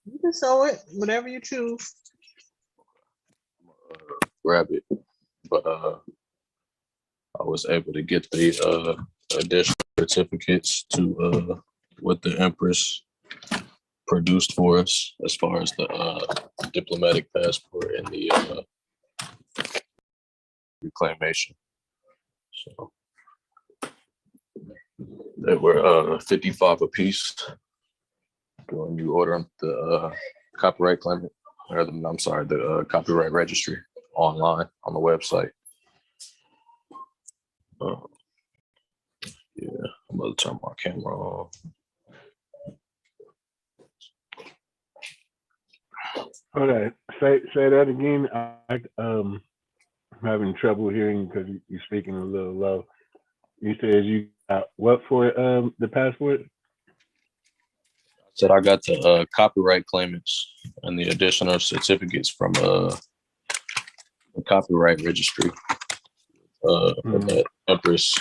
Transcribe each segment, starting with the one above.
You can sew it, whatever you choose. Grab it, but I was able to get the additional certificates to what the Empress produced for us as far as the diplomatic passport and the reclamation. So they were 55 a piece when you order them the copyright claim, or I'm sorry, the copyright registry online on the website. Yeah, I'm gonna turn my camera on. Okay, say that again. I'm having trouble hearing because you're speaking a little low. You said you got what for the passport? Said I got the copyright claimants and the additional certificates from the copyright registry that Empress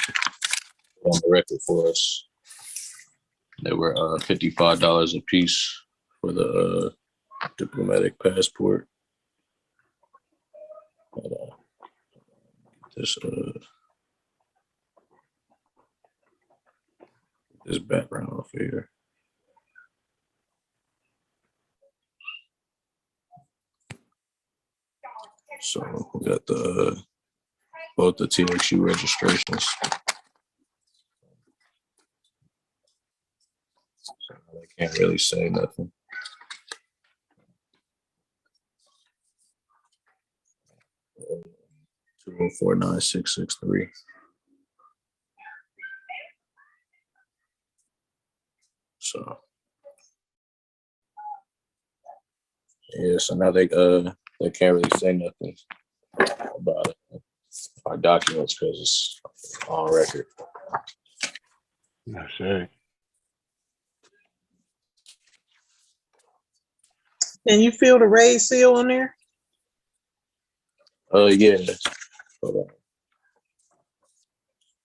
on the record for us. They were $55 a piece for the diplomatic passport. This this background off here. So we got the both the TXU registrations. So they can't really say nothing. Uh, 2049663. So yeah, so now they can't really say nothing about it. Our documents because it's on record. No, sure. Can you feel the raised seal on there? Yeah.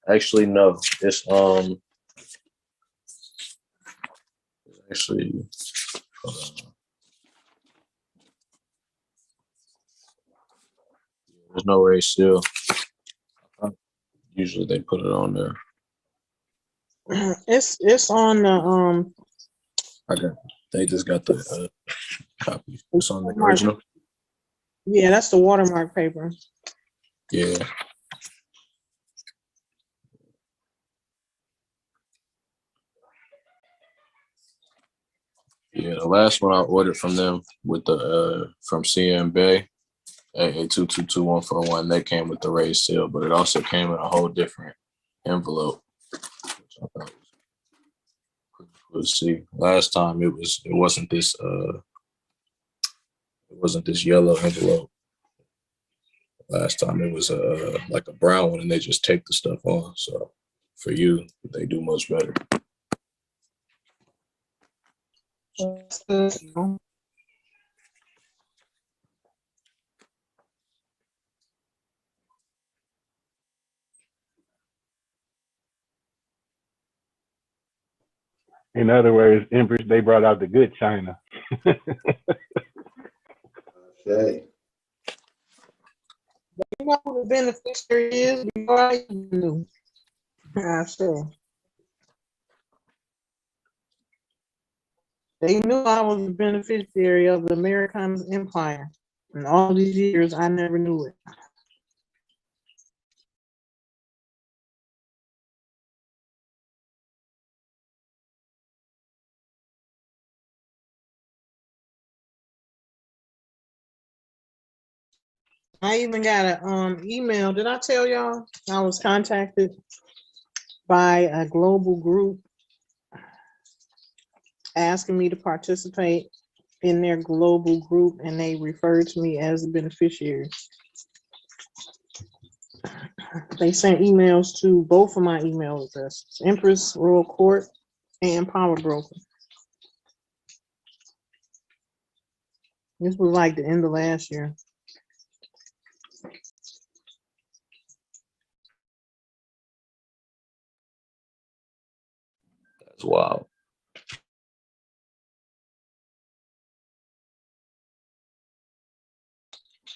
Actually, no. It's actually there's no raised seal. Usually they put it on there. It's on the They just got the copy. It's on the original. Yeah, that's the watermark paper. Yeah. Yeah, the last one I ordered from them with the from CM Bay, AA222141, they came with the raised seal, but it also came in a whole different envelope. Which I thought was pretty cool to see. Last time it wasn't this yellow envelope. Last time it was like a brown one, and they just take the stuff on. So for you, they do much better. In other words, Empress, they brought out the good China. Okay. You know who the beneficiary is before I even knew. I said. They knew I was a beneficiary of the American Empire. And all these years, I never knew it. I even got an email. Did I tell y'all I was contacted by a global group asking me to participate in their global group, and they referred to me as a beneficiary. They sent emails to both of my email addresses, Empress Royal Court and Power Broker. This was like the end of last year. That's wild.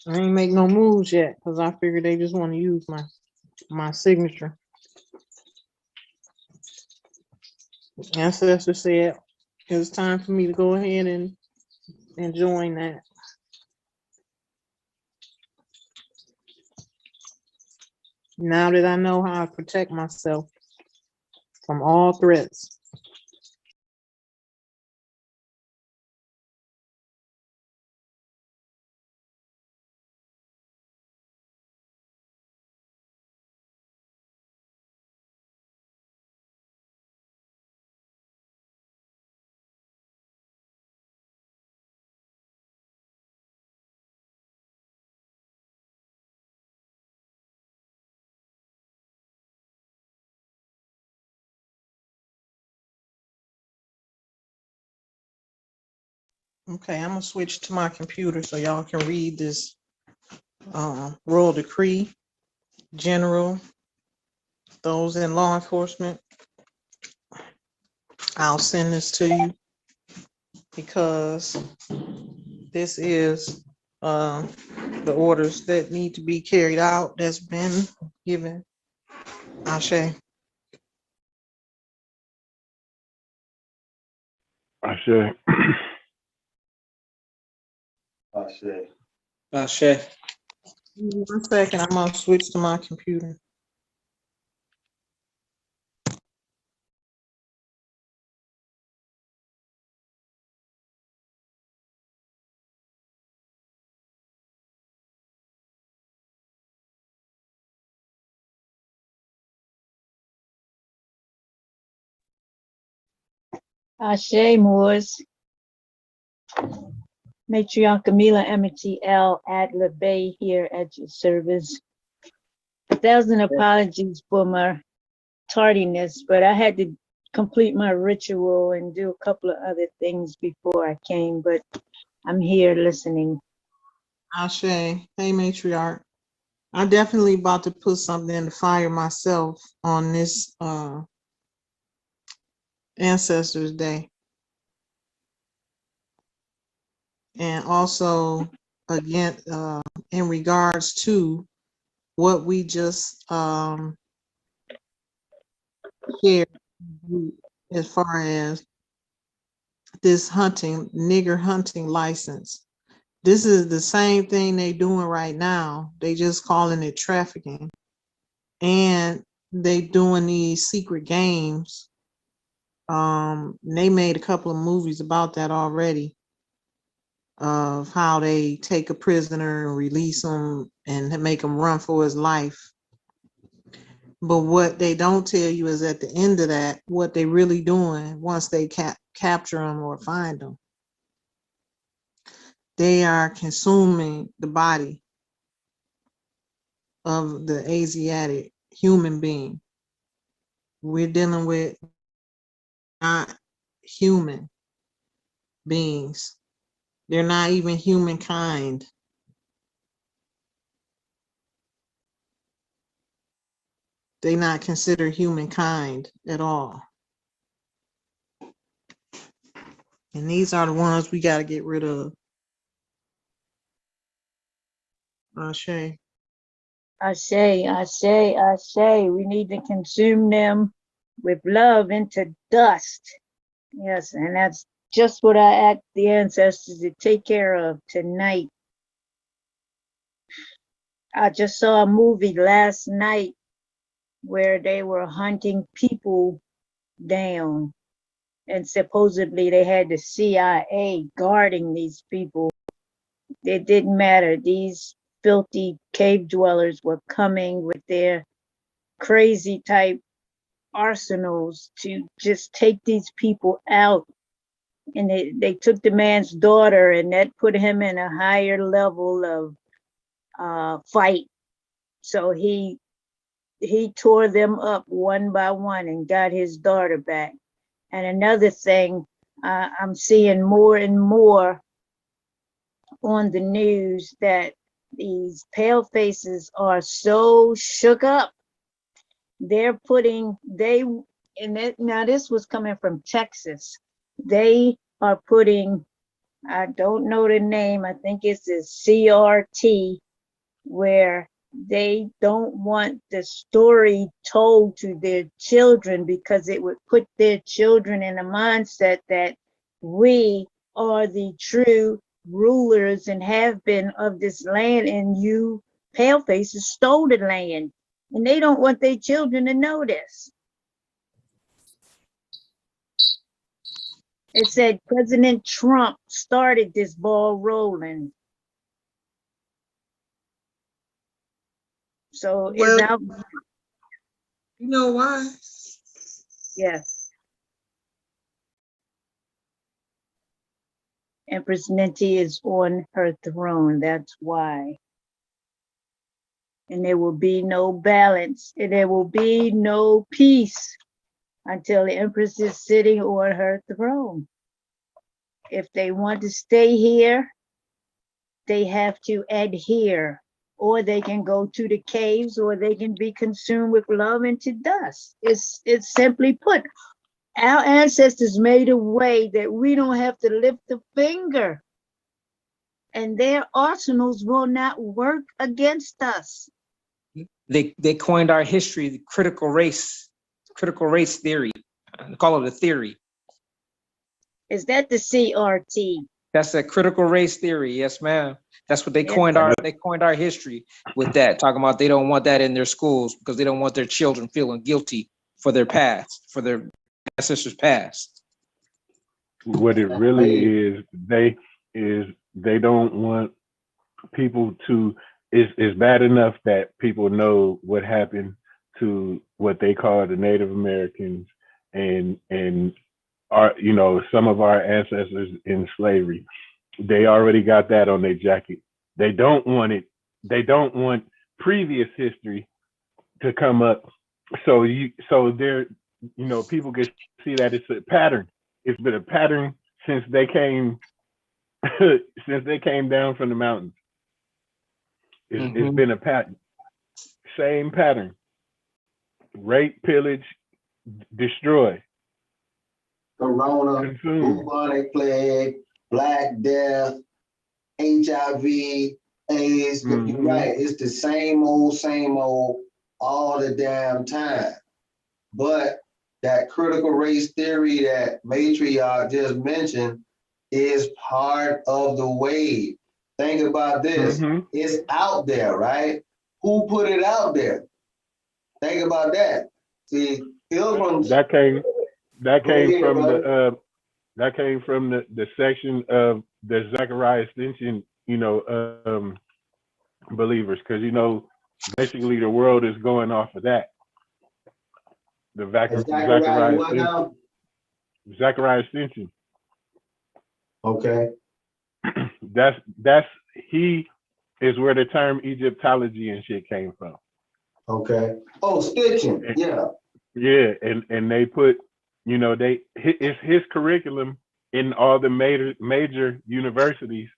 I ain't make no moves yet because I figured they just want to use my signature. Ancestor said it was time for me to go ahead and join that. Now that I know how to protect myself from all threats. Okay, I'm gonna switch to my computer so y'all can read this royal decree. General, those in law enforcement, I'll send this to you because this is the orders that need to be carried out that's been given. Ashe. I say, Ashe. 1 second, I'm gonna switch to my computer. Ashe Moors, Matriarch Camila Amity L. Adler Bay here at your service. 1,000 apologies for my tardiness, but I had to complete my ritual and do a couple of other things before I came, but I'm here listening. Ashe. Hey, matriarch. I definitely about to put something in the fire myself on this Ancestors Day. And also, again, in regards to what we just shared as far as this hunting, nigger hunting license. This is the same thing they doing right now. They just calling it trafficking. And they doing these secret games. They made a couple of movies about that already, of how they take a prisoner and release him and make him run for his life. But what they don't tell you is at the end of that, what they really doing once they capture them or find them. They are consuming the body of the Asiatic human being. We're dealing with not human beings. They're not even humankind. They not considered humankind at all. And these are the ones we got to get rid of. Ashe. Ashe. We need to consume them with love into dust. Yes, and that's just what I asked the ancestors to take care of tonight. I just saw a movie last night where they were hunting people down, and supposedly they had the CIA guarding these people. It didn't matter. These filthy cave dwellers were coming with their crazy type arsenals to just take these people out. And they took the man's daughter, and that put him in a higher level of fight. So he tore them up one by one and got his daughter back. And another thing, I'm seeing more and more on the news that these pale faces are so shook up. They're putting, now this was coming from Texas. They are putting I don't know the name. I think it's the CRT, where they don't want the story told to their children because it would put their children in a mindset that we are the true rulers and have been of this land, and you palefaces stole the land. And they don't want their children to know this. It said President Trump started this ball rolling. So it's Well, out. you know why? Yes. Empress Ninti is on her throne. That's why. And there will be no balance, and there will be no peace until the Empress is sitting on her throne. If they want to stay here, they have to adhere, or they can go to the caves, or they can be consumed with love into dust. It's simply put. Our ancestors made a way that we don't have to lift a finger, and their arsenals will not work against us. They coined our history, the critical race theory. They call it a theory. Is that the CRT? That's a critical race theory. Yes, ma'am. That's what they coined our history with that, talking about they don't want that in their schools because they don't want their children feeling guilty for their past, for their ancestors' past. What it really is, they don't want people to. It's bad enough that people know what happened to what they call the Native Americans and our, some of our ancestors in slavery. They already got that on their jacket. They don't want it. They don't want previous history to come up. So there, people can see that it's a pattern. It's been a pattern since they came down from the mountains. It's been a pattern. Same pattern. Rape, pillage, destroy. Corona, bubonic plague, Black Death, HIV, AIDS. You're right. It's the same old, all the damn time. But that critical race theory that Matriarch just mentioned is part of the wave. Think about this. It's out there, right? Who put it out there? Think about that. See, Pilgrims. That came from the section of the Zechariah Extension, believers, because basically the world is going off of that. The Zechariah Extension. Okay. That's he is where the term Egyptology and shit came from. Okay. Oh, stitching. Yeah. Yeah, and they put, it's his curriculum in all the major universities,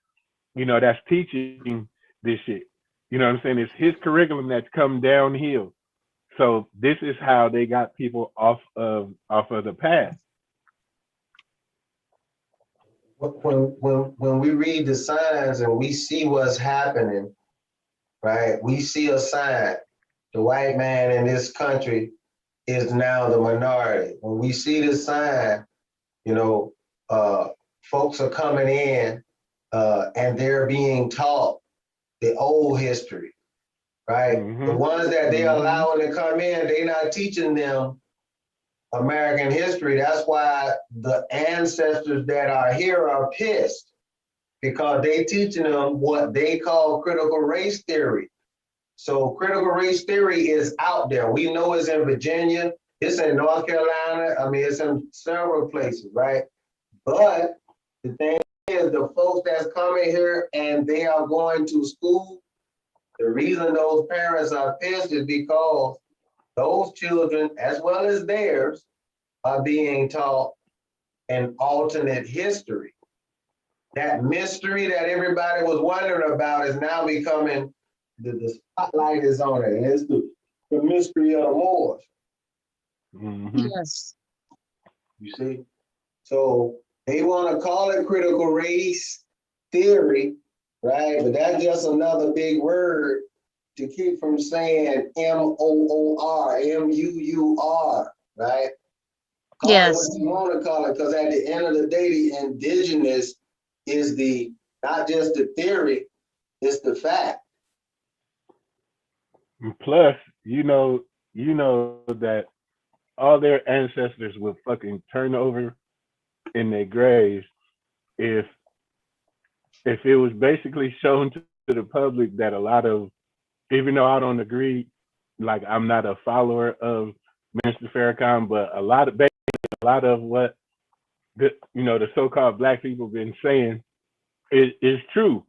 that's teaching this shit. You know what I'm saying? It's his curriculum that's come downhill. So this is how they got people off of the path. When we read the signs and we see what's happening, right? We see a sign. The white man in this country is now the minority. When we see this sign, folks are coming in and they're being taught the old history, right? The ones that they're allowing to come in, they're not teaching them American history. That's why the ancestors that are here are pissed, because they teaching them what they call critical race theory. So critical race theory is out there. We know it's in Virginia, it's in North Carolina. I mean, it's in several places, right? But the thing is, the folks that's coming here and they are going to school, the reason those parents are pissed is because those children, as well as theirs, are being taught an alternate history. That mystery that everybody was wondering about is now becoming, the spotlight is on it. And it's the mystery of the Moors. Yes. You see? So They want to call it critical race theory, right? But that's just another big word to keep from saying M-O-O-R, M-U-U-R, right? Call it Yes. what you want to call it, because at the end of the day, the indigenous is the not just the theory, it's the fact. Plus, you know that all their ancestors would fucking turn over in their graves if it was basically shown to the public that a lot of, even though I don't agree, like I'm not a follower of Mr. Farrakhan, but a lot of what the so-called black people been saying is true.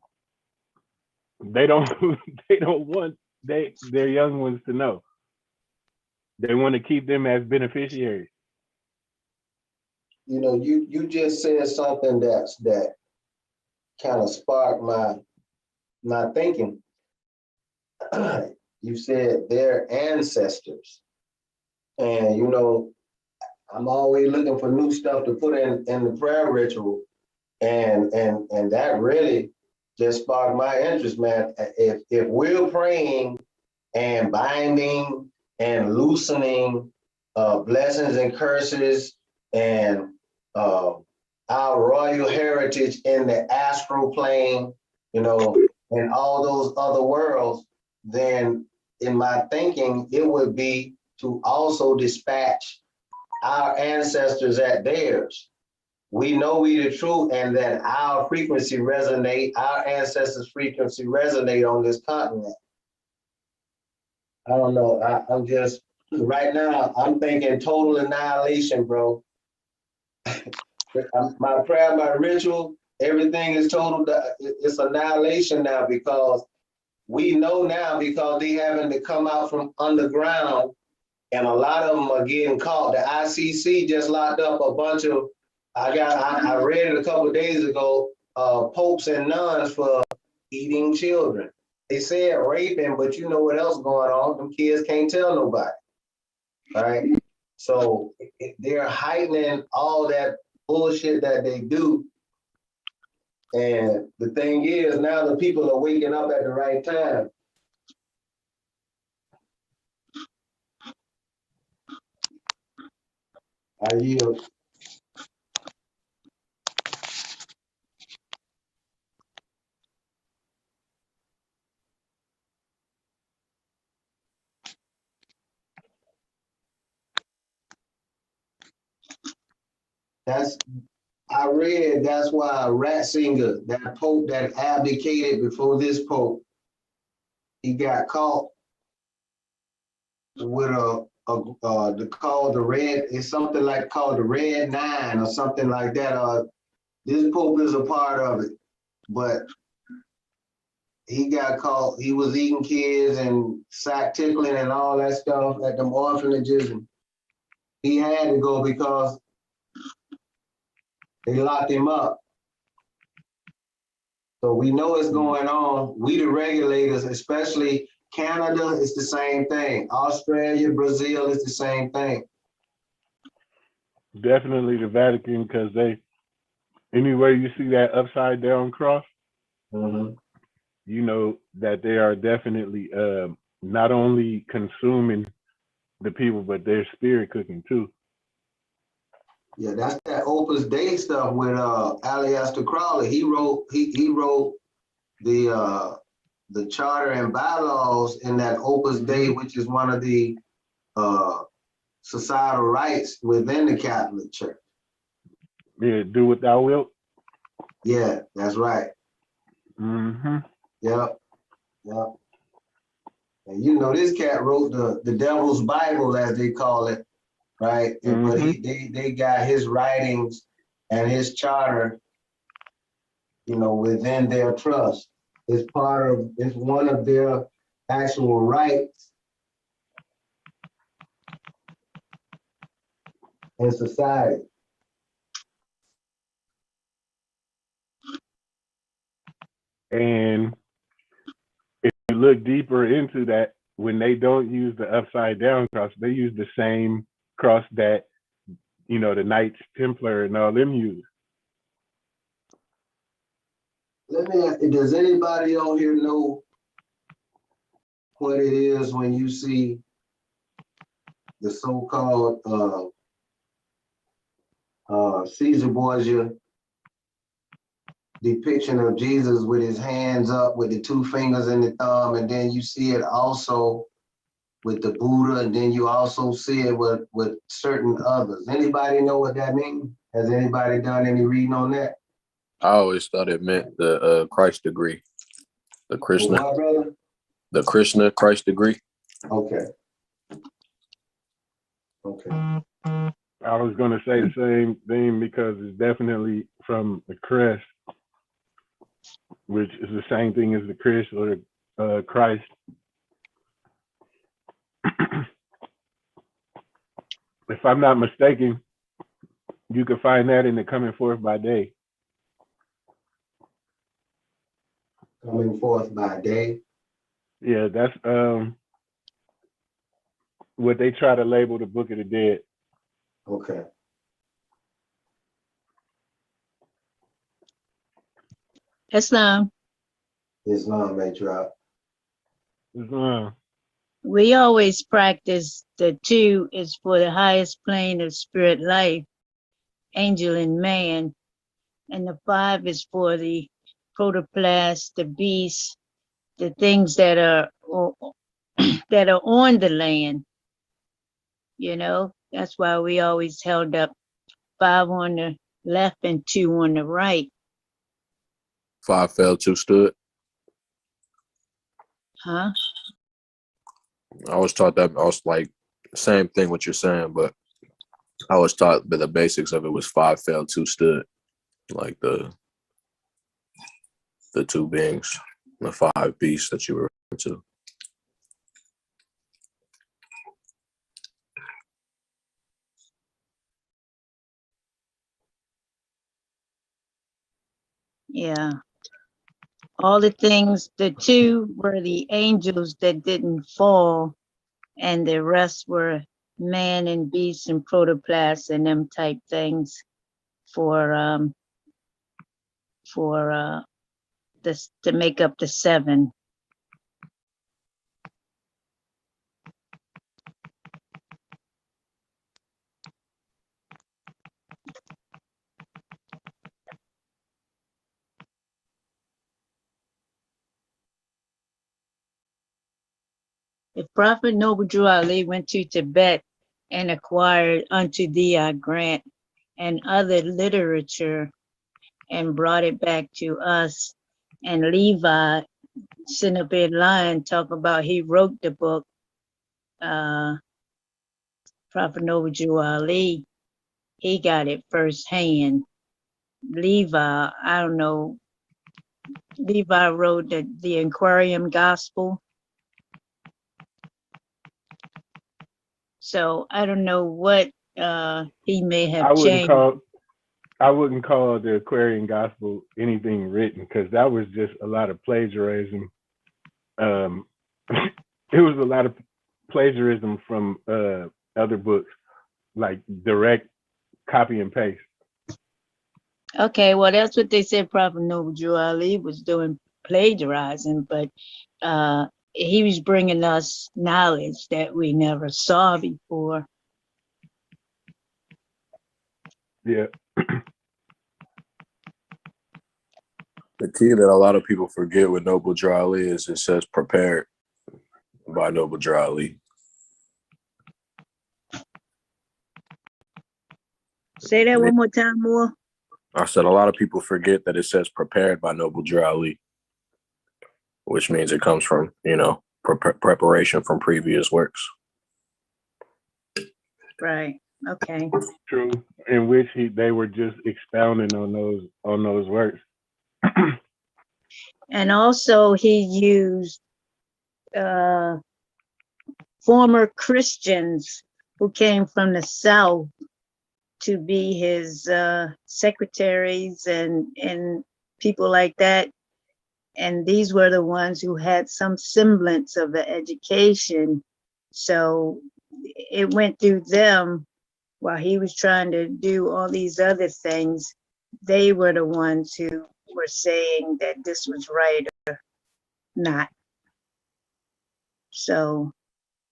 They don't they don't want their young ones to know. They want to keep them as beneficiaries. You know, you just said something that kind of sparked my thinking. You said their ancestors. And you know, I'm always looking for new stuff to put in the prayer ritual. And that really just sparked my interest, man. If we're praying and binding and loosening blessings and curses and our royal heritage in the astral plane, you know, and all those other worlds, then in my thinking, it would be to also dispatch our ancestors at theirs. We know we the truth, and that our frequency resonate, our ancestors' frequency resonate on this continent. I don't know. I'm just right now. I'm thinking total annihilation, bro. My prayer, my ritual, everything is total. It's annihilation now, because we know now, because they having to come out from underground, and a lot of them are getting caught. The ICC just locked up a bunch of. I read it a couple of days ago. Popes and nuns for eating children. They said raping, but you know what else going on? Them kids can't tell nobody, right? So they're heightening all that bullshit that they do. And the thing is, now the people are waking up at the right time. I yield. I read that's why Ratzinger, that pope that abdicated before this pope, he got caught with the red, it's something like called the Red Nine or something like that. This pope is a part of it, but he got caught. He was eating kids and sack tickling and all that stuff at them orphanages, and he had to go because they locked him up. So we know it's going on. We the regulators, especially Canada, is the same thing. Australia, Brazil is the same thing. Definitely the Vatican, because anywhere you see that upside down cross, you know that they are definitely not only consuming the people, but they're spirit cooking too. Yeah, that's that Opus Dei stuff with Aleister Crowley. He wrote the charter and bylaws in that Opus Dei, which is one of the societal rights within the Catholic Church. Yeah, do what thou wilt. Yeah, that's right. Mm-hmm. Yep. And you know, this cat wrote the Devil's Bible, as they call it, right? But they got his writings and his charter, you know, within their trust. It's one of their actual rights in society. And if you look deeper into that, when they don't use the upside down cross, they use the same cross that, you know, the Knights Templar and all them use. Let me ask, does anybody on here know what it is when you see the so-called Caesar Borgia depiction of Jesus with his hands up with the two fingers and the thumb, and then you see it also with the Buddha, and then you also see it with certain others. Anybody know what that means? Has anybody done any reading on that? I always thought it meant the Christ degree, the Krishna, What, brother? the Krishna Christ degree. Okay. Okay. I was going to say the same thing because it's definitely from the crest, which is the same thing as the Christ or the Christ. If I'm not mistaken, you can find that in the coming forth by day. Coming forth by day. Yeah, that's what they try to label the Book of the Dead. Okay. Islam. Islam may drop. We always practice the 2 is for the highest plane of spirit life, angel and man, and the 5 is for the protoplast, the beast, the things that are that are on the land. You know, that's why we always held up 5 on the left and 2 on the right. 5 fell, 2 stood. Huh? I was taught that. I was like, same thing what you're saying, but I was taught that the basics of it was 5 fell, 2 stood, like the 2 beings, the 5 beasts that you were referring to. Yeah. All the things, the 2 were the angels that didn't fall, and the rest were man and beast and protoplast and them type things for this to make up the 7. If Prophet Noble Drew Ali went to Tibet and acquired unto thee I grant and other literature and brought it back to us, and Levi sitting up in line talk about he wrote the book, Prophet Noble Drew Ali, he got it firsthand. Levi, I don't know, Levi wrote the Aquarium Gospel. So I don't know what he may have changed. I wouldn't call the Aquarian Gospel anything written, because that was just a lot of plagiarism. It was a lot of plagiarism from other books, like direct copy and paste. Okay, well, that's what they said Prophet Noble Drew Ali was doing, plagiarizing, but he was bringing us knowledge that we never saw before. Yeah. The key that a lot of people forget with Noble Drew Ali is it says prepared by Noble Drew Ali. Say that one more time, more. I said a lot of people forget that it says prepared by Noble Drew Ali, which means it comes from, preparation from previous works. Right. Okay. True. In which they were just expounding on those works. And also he used former Christians who came from the South to be his secretaries and people like that. And these were the ones who had some semblance of an education. So it went through them while he was trying to do all these other things. They were the ones who were saying that this was right or not. So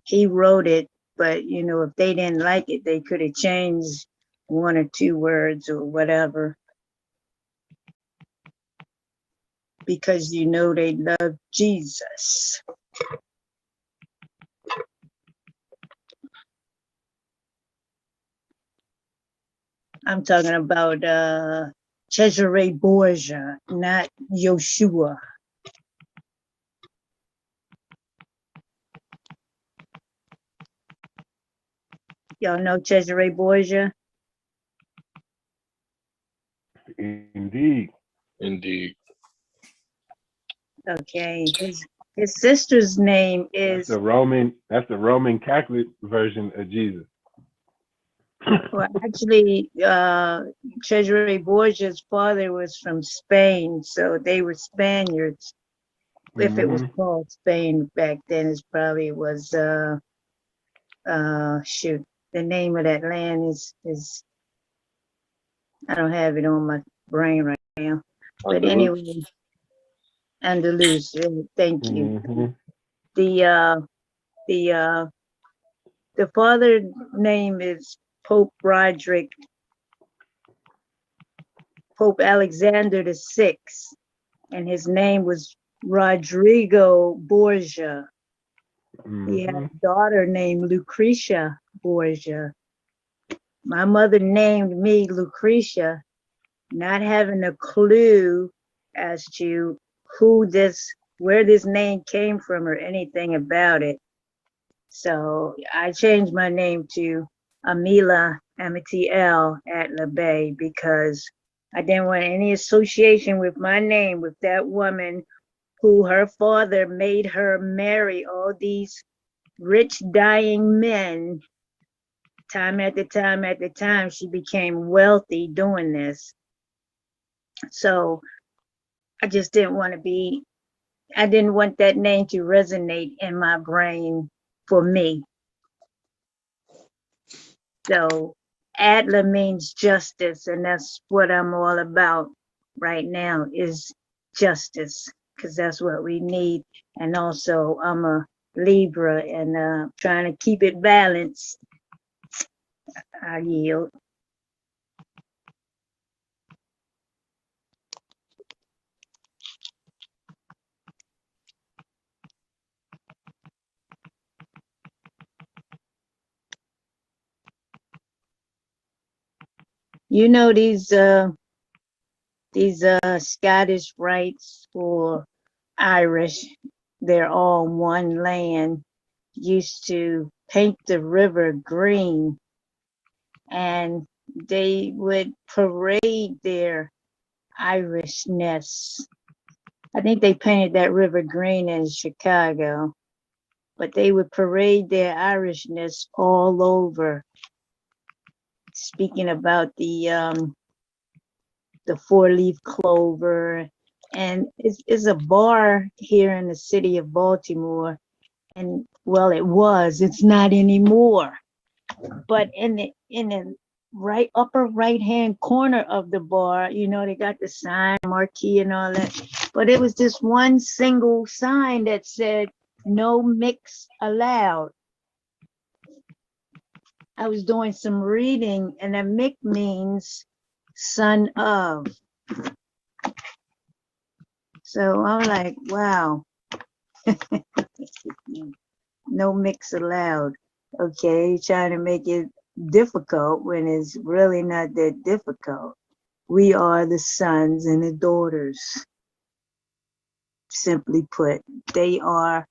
he wrote it, but you know, if they didn't like it, they could have changed one or two words or whatever. Because you know they love Jesus. I'm talking about Cesare Borgia, not Yoshua. Y'all know Cesare Borgia? Indeed. Indeed. Okay. His sister's name That's is, the Roman Catholic version of Jesus. well, actually, Cesare Borgia's father was from Spain, so they were Spaniards. If it was called Spain back then, it probably was, shoot, the name of that land is I don't have it on my brain right now. But Andalus. anyway, Andalus, thank you. The father name is Pope Roderick, Pope Alexander VI, and his name was Rodrigo Borgia. He had a daughter named Lucretia Borgia. My mother named me Lucretia, not having a clue as to where this name came from or anything about it. So I changed my name to Amila Amitiel at LaBay because I didn't want any association with my name with that woman who her father made her marry all these rich dying men. Time after time after time, she became wealthy doing this. So I just didn't want that name to resonate in my brain for me. So Adler means justice, and that's what I'm all about right now is justice, because that's what we need. And also I'm a Libra and trying to keep it balanced. I yield. You know, these Scottish rites or Irish, they're all one land, used to paint the river green, and they would parade their Irishness. I think they painted that river green in Chicago, but they would parade their Irishness all over. Speaking about the four-leaf clover, and it's a bar here in the city of Baltimore, and well, it's not anymore. But in the right upper right hand corner of the bar, you know, they got the sign, marquee and all that, but it was just one single sign that said no mix allowed. I was doing some reading, and a mix means son of. So I'm like, wow. No mix allowed. Okay, trying to make it difficult when it's really not that difficult. We are the sons and the daughters. Simply put, they are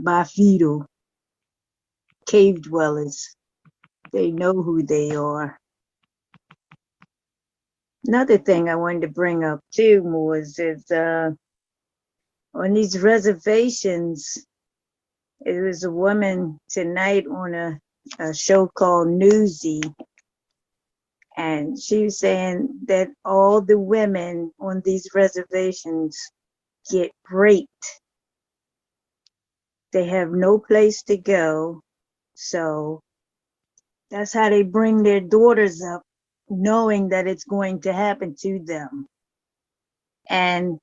bipedal cave dwellers. They know who they are. Another thing I wanted to bring up too was on these reservations, it was a woman tonight on a show called Newsy, and she was saying that all the women on these reservations get raped. They have no place to go, so that's how they bring their daughters up knowing that it's going to happen to them. And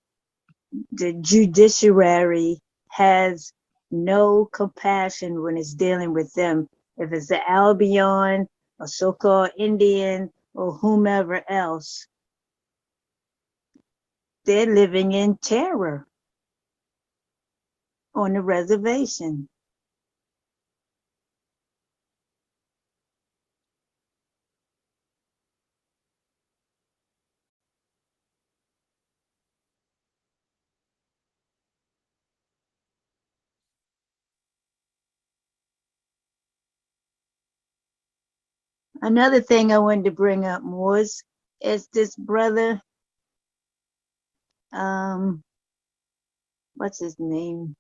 the judiciary has no compassion when it's dealing with them. If it's the Albion, a so-called Indian, or whomever else, they're living in terror on the reservation. Another thing I wanted to bring up was is this brother, what's his name?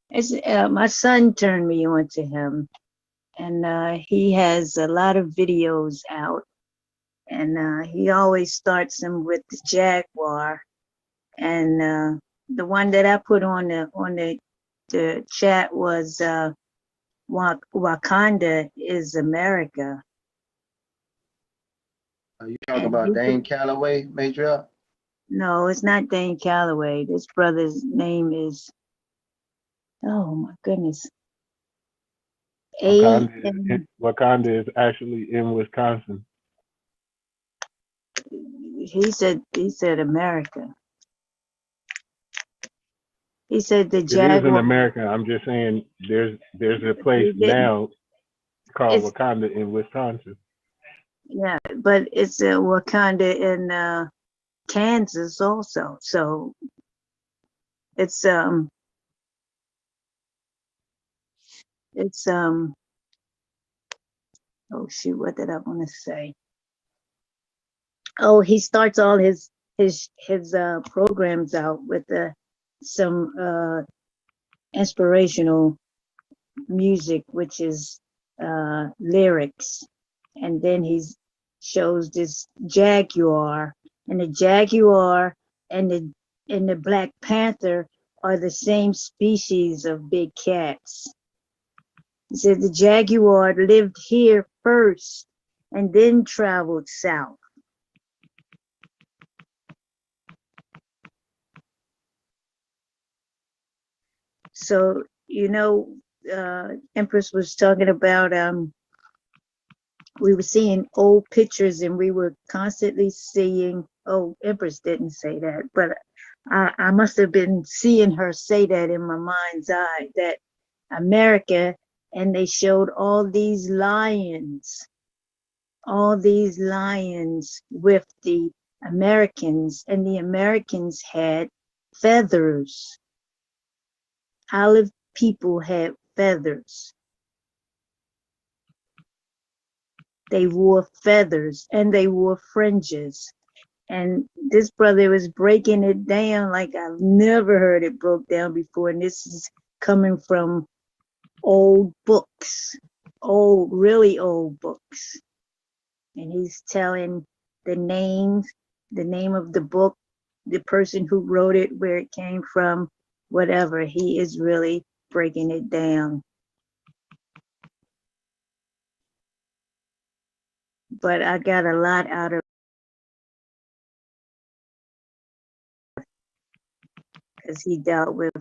It's my son turned me on to him, and he has a lot of videos out, and he always starts them with the Jaguar, and the one that I put on the chat was Wakanda is America. Are you talking And about he Dane could- Calloway, Major? No, it's not Dane Calloway. This brother's name is, oh my goodness. Wakanda is actually in Wisconsin. He said America. He said the It is in Jaguar. America. I'm just saying there's a place He didn't- now called It's- Wakanda in Wisconsin. Yeah, but it's Wakanda in Kansas also. So it's oh shoot, what did I want to say? Oh, he starts all his programs out with some inspirational music, which is lyrics, and then he shows this jaguar, and the jaguar and the Black Panther are the same species of big cats. He said the jaguar lived here first and then traveled south. So, Empress was talking about we were seeing old pictures and we were constantly seeing, oh, Empress didn't say that, but I must have been seeing her say that in my mind's eye, that America, and they showed all these lions with the Americans, and the Americans had feathers. Olive people had feathers. They wore feathers and they wore fringes. And this brother was breaking it down like I've never heard it broke down before. And this is coming from old books, really old books. And he's telling the name of the book, the person who wrote it, where it came from, whatever. He is really breaking it down. But I got a lot out of because he dealt with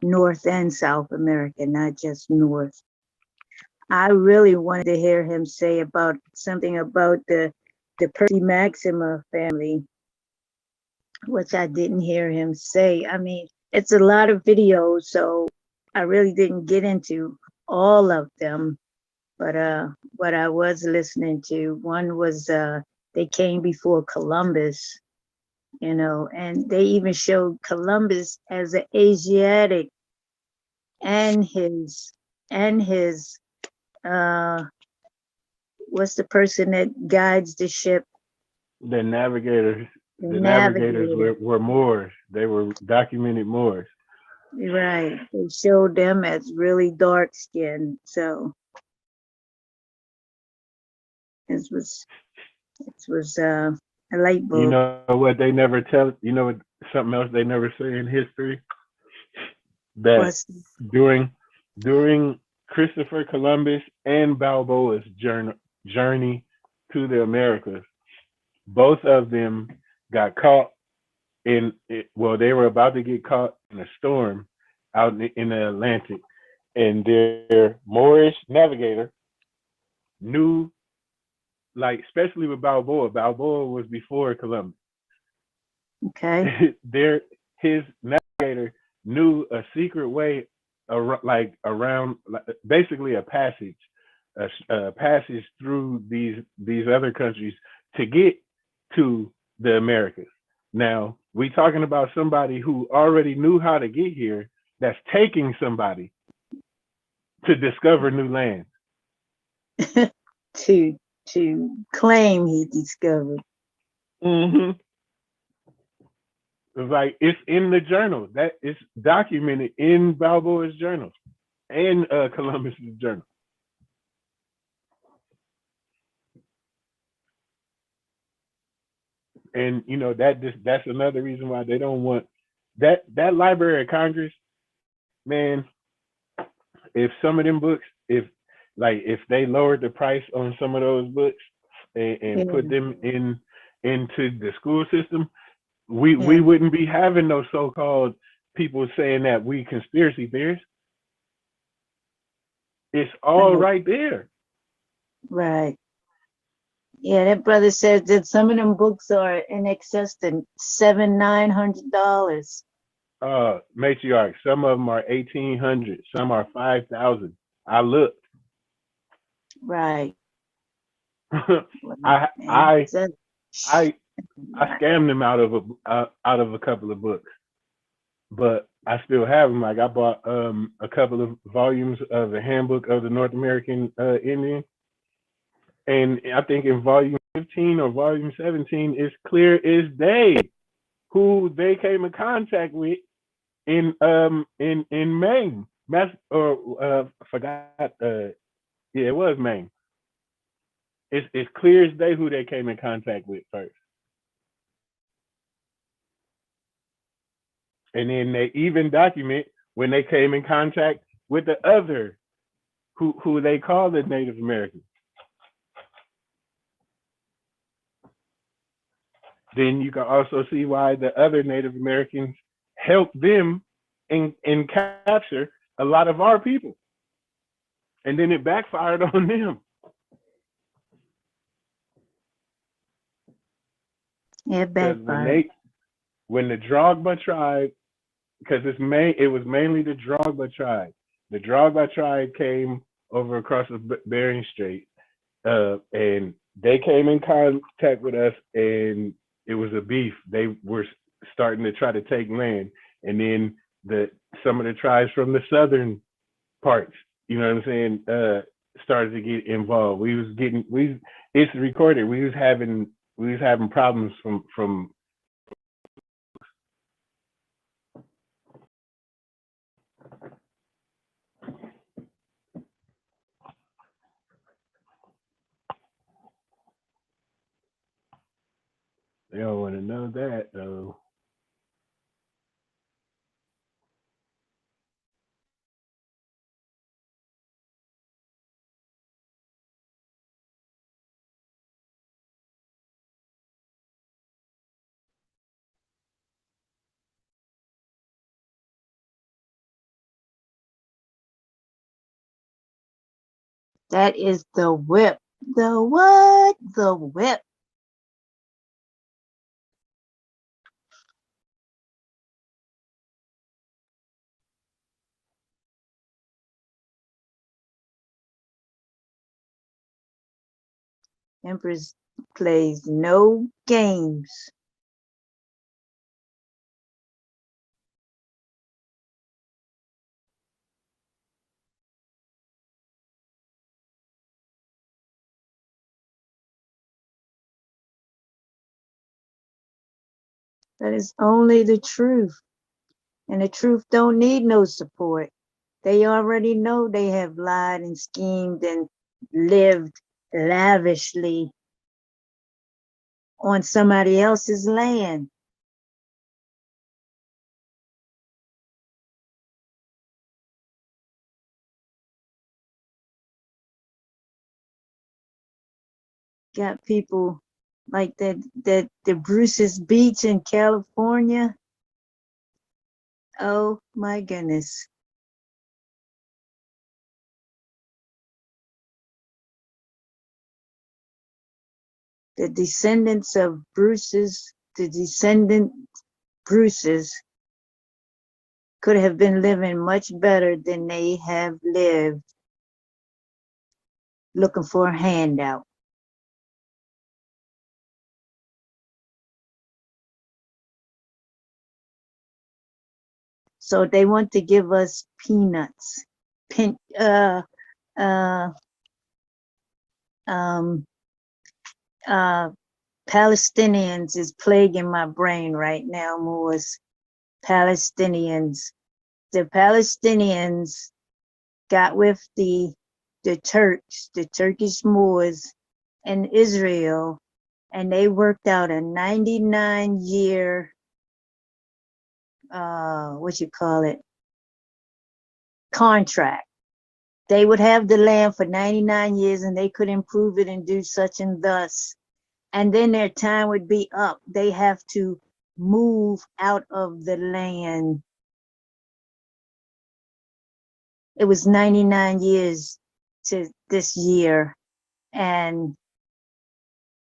North and South America, not just North. I really wanted to hear him say about something about the Percy Maxima family, which I didn't hear him say. I mean, it's a lot of videos, so I really didn't get into all of them. But what I was listening to, one was they came before Columbus, and they even showed Columbus as an Asiatic, and his what's the person that guides the ship? The navigators. The The navigator. navigators were Moors. They were documented Moors. Right. They showed them as really dark skinned. So it was a light bulb. You know what they never tell? You know what? Something else they never say in history? That during Christopher Columbus and Balboa's journey to the Americas. Both of them got caught well, they were about to get caught in a storm out in the Atlantic, and their Moorish navigator knew, like, especially with Balboa was before Columbus. Okay. His navigator knew a secret way around, basically a passage through these other countries to get to the Americas. Now, we talking about somebody who already knew how to get here, that's taking somebody to discover new lands. to claim he discovered. Mm-hmm. It's like, it's in the journal. That it's documented in Balboa's journal and Columbus's journal. And you know, that's another reason why they don't want that Library of Congress, man. If some of them books, if they lowered the price on some of those books and put them into the school system, we wouldn't be having those so-called people saying that we conspiracy theorists. It's all right there. Right. Yeah, that brother says that some of them books are in excess of $700-900. Matriarch, some of them are 1,800, some are 5,000. I looked. Right. I scammed them out of a couple of books, but I still have them. Like, I bought a couple of volumes of the Handbook of the North American Indian, and I think in volume 15 or volume 17, it's clear as day who they came in contact with in Maine. Forgot. Yeah, it was Maine. It's clear as day who they came in contact with first. And then they even document when they came in contact with the other who they call the Native Americans. Then you can also see why the other Native Americans helped them and capture a lot of our people. And then it backfired on them. Yeah, backfired. When the Drogba tribe, because it was mainly the Drogba tribe. The Drogba tribe came over across the Bering Strait, and they came in contact with us, and it was a beef. They were starting to try to take land, and then some of the tribes from the southern parts, you know what I'm saying, started to get involved. It's recorded. We was having problems from They don't want to know that, though. That is the whip. The what? The whip. Empress plays no games. That is only the truth. And the truth don't need no support. They already know they have lied and schemed and lived lavishly on somebody else's land. Got people like that the Bruce's Beach in California. Oh my goodness. The descendants of Bruce's, the descendant Bruce's could have been living much better than they have lived, looking for a handout. So they want to give us peanuts. Uh, uh, um, Palestinians is plaguing my brain right now, Moors. Palestinians. The Palestinians got with the Turks, the Turkish Moors, and Israel, and they worked out a 99-year, contract. They would have the land for 99 years and they could improve it and do such and thus. And then their time would be up. They have to move out of the land. It was 99 years to this year. And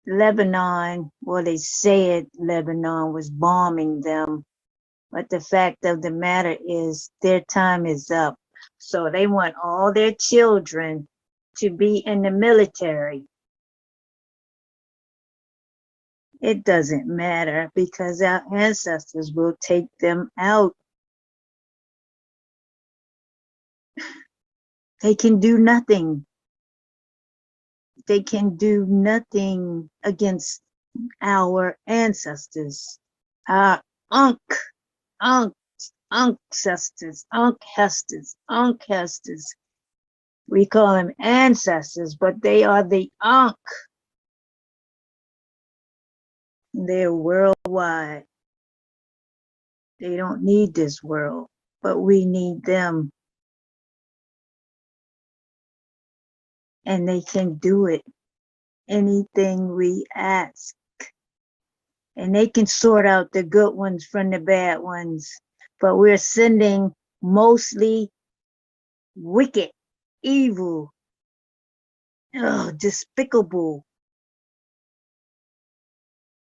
Lebanon, well, they said Lebanon was bombing them. But the fact of the matter is their time is up. So they want all their children to be in the military. It doesn't matter because our ancestors will take them out. They can do nothing. They can do nothing against our ancestors. Our ancestors. We call them ancestors, but they are the Ankh. They're worldwide. They don't need this world, but we need them. And they can do it. Anything we ask. And they can sort out the good ones from the bad ones. But we're sending mostly wicked, evil, despicable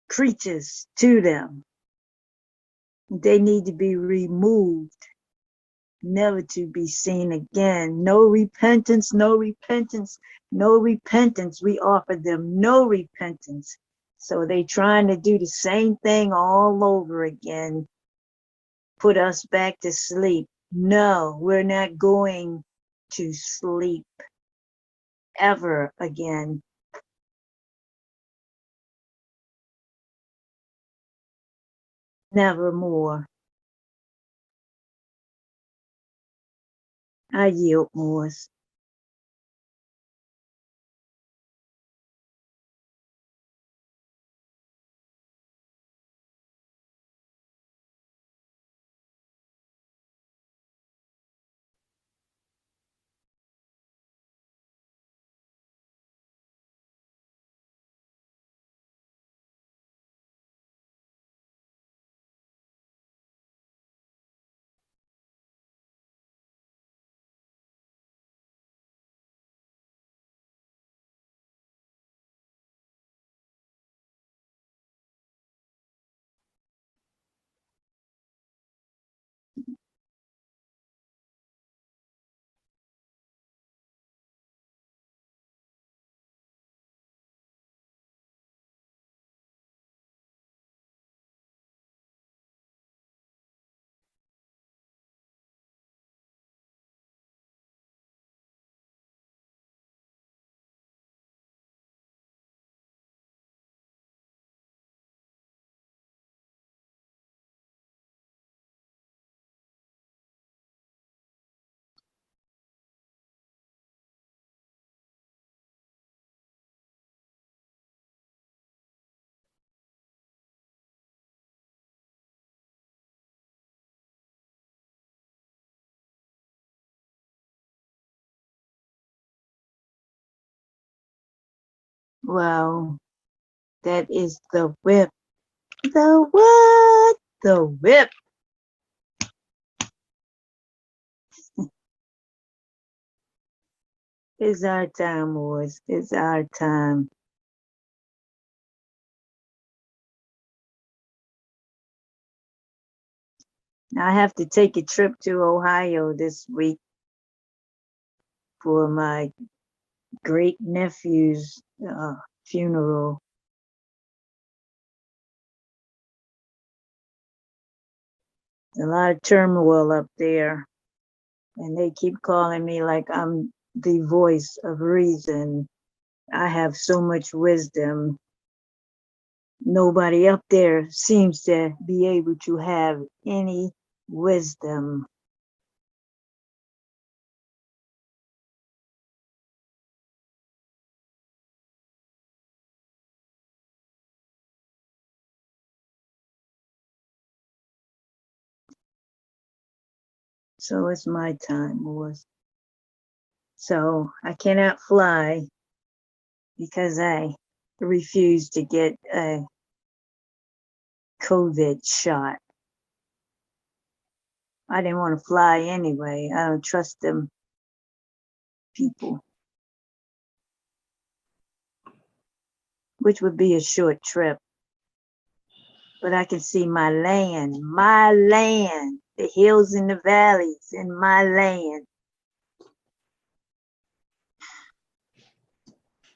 creatures to them. They need to be removed, never to be seen again. No repentance, no repentance, no repentance. We offer them no repentance. So they trying to do the same thing all over again. Put us back to sleep. No, we're not going to sleep ever again. Nevermore. I yield, Moors. Well, that is the whip. The what? The whip. It's our time, boys. It's our time. I have to take a trip to Ohio this week for my great nephew's funeral. A lot of turmoil up there, and they keep calling me like I'm the voice of reason. I have so much wisdom. Nobody up there seems to be able to have any wisdom. So it's my time, boys. So I cannot fly because I refuse to get a COVID shot. I didn't want to fly anyway. I don't trust them people, which would be a short trip. But I can see my land, the hills and the valleys in my land.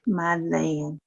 My land.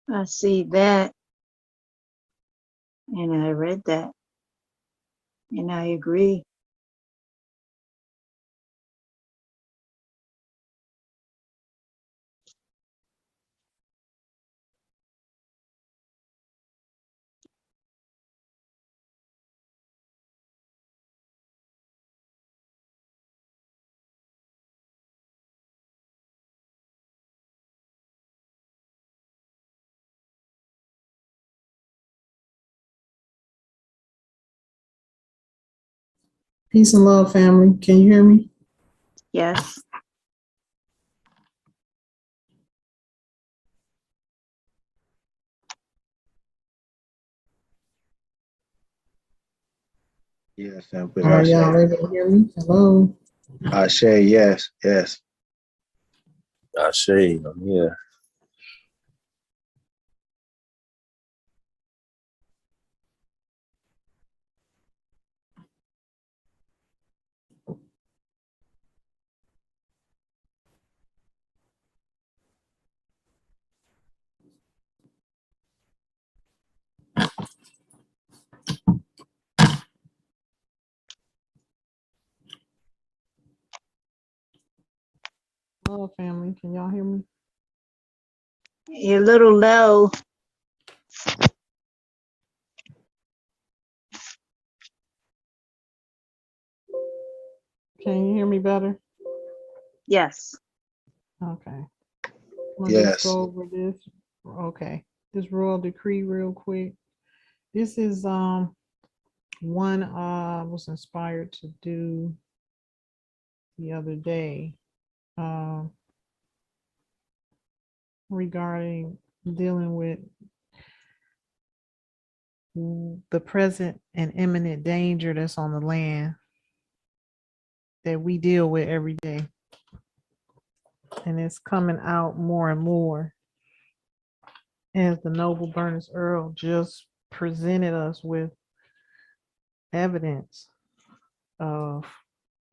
I see that, and I read that, and I agree. Peace and love, family. Can you hear me? Yes. Yes, Empress. Are Ashe. y'all able to hear me? Hello? Ashe, yes, yes. I say, yeah. Hello, family. Can y'all hear me? You're a little low. Can you hear me better? Yes. Okay. We'll just Yes. go over this. Okay. This royal decree real quick. This is one I was inspired to do the other day regarding dealing with the present and imminent danger that's on the land that we deal with every day. And it's coming out more and more as the noble Berners Earl just presented us with evidence of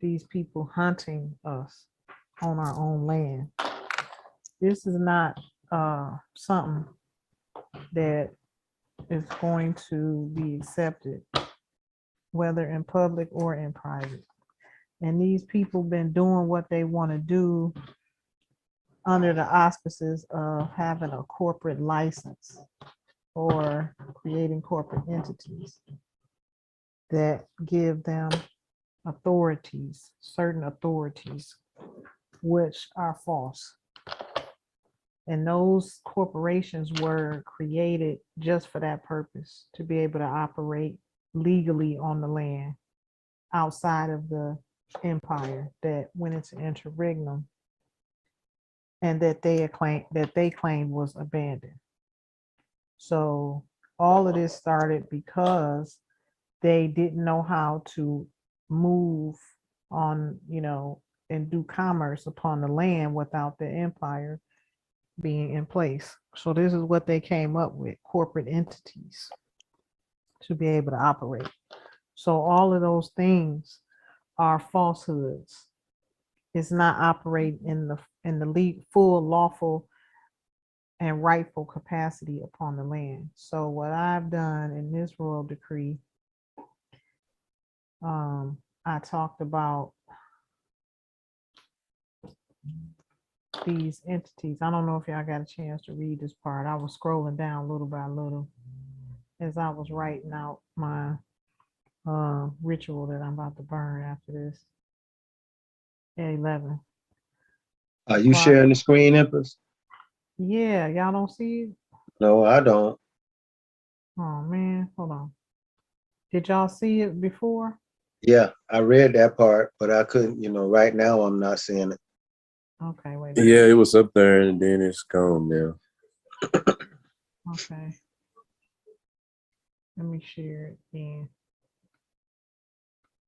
these people hunting us on our own land. This is not something that is going to be accepted, whether in public or in private. And these people been doing what they want to do under the auspices of having a corporate license or creating corporate entities that give them authorities, certain authorities, which are false. And those corporations were created just for that purpose, to be able to operate legally on the land outside of the empire that went into interregnum and that they claimed was abandoned. So all of this started because they didn't know how to move on, and do commerce upon the land without the empire being in place. So this is what they came up with, corporate entities to be able to operate. So all of those things are falsehoods. It's not operating in the full lawful and rightful capacity upon the land. So what I've done in this royal decree, I talked about these entities. I don't know if y'all got a chance to read this part. I was scrolling down little by little as I was writing out my ritual that I'm about to burn after this at 11. Are you sharing the screen, Empress? Yeah, y'all don't see it? No, I don't. Oh man, hold on. Did y'all see it before? Yeah, I read that part, but I couldn't, right now I'm not seeing it. Okay, wait. Yeah, it was up there and then it's gone now. Okay. Let me share it again.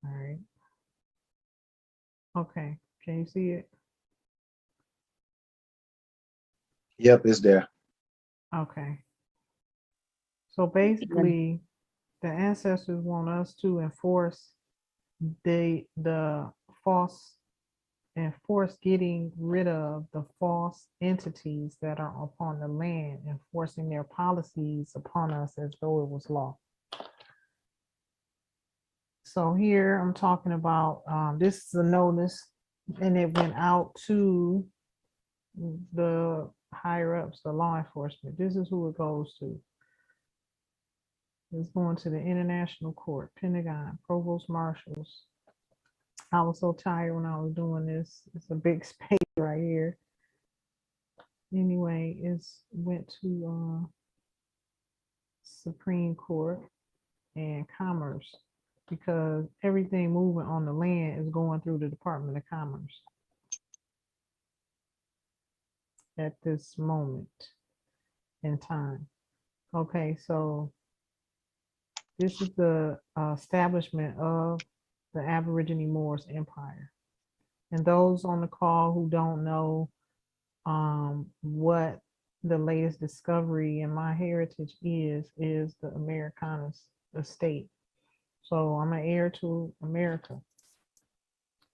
All right. Okay. Can you see it? Yep, it's there. Okay. So basically, the ancestors want us to enforce the getting rid of the false entities that are upon the land, enforcing their policies upon us as though it was law. So here I'm talking about, this is a notice, and it went out to the higher ups, the law enforcement. This is who it goes to. It's going to the International Court, Pentagon, Provost Marshals. I was so tired when I was doing this. It's a big space right here. Anyway, it's went to Supreme Court and Commerce, because everything moving on the land is going through the Department of Commerce at this moment in time. Okay, so This is the establishment of the Aborigine Moors Empire. And those on the call who don't know what the latest discovery in my heritage is the Americanus estate. So I'm an heir to America.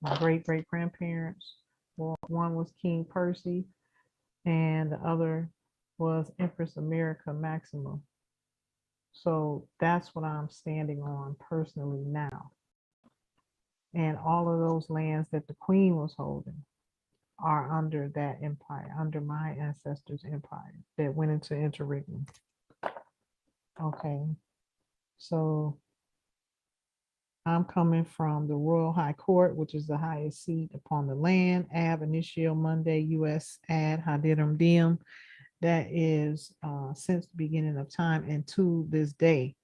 My great great grandparents, well, one was King Percy, and the other was Empress America Maxima. So that's what I'm standing on personally now. And all of those lands that the Queen was holding are under that empire, under my ancestors' empire that went into interregnum. Okay, so I'm coming from the Royal High Court, which is the highest seat upon the land. Ab initio Monday, U.S. ad Hadidum Diem. That is since the beginning of time, and to this day,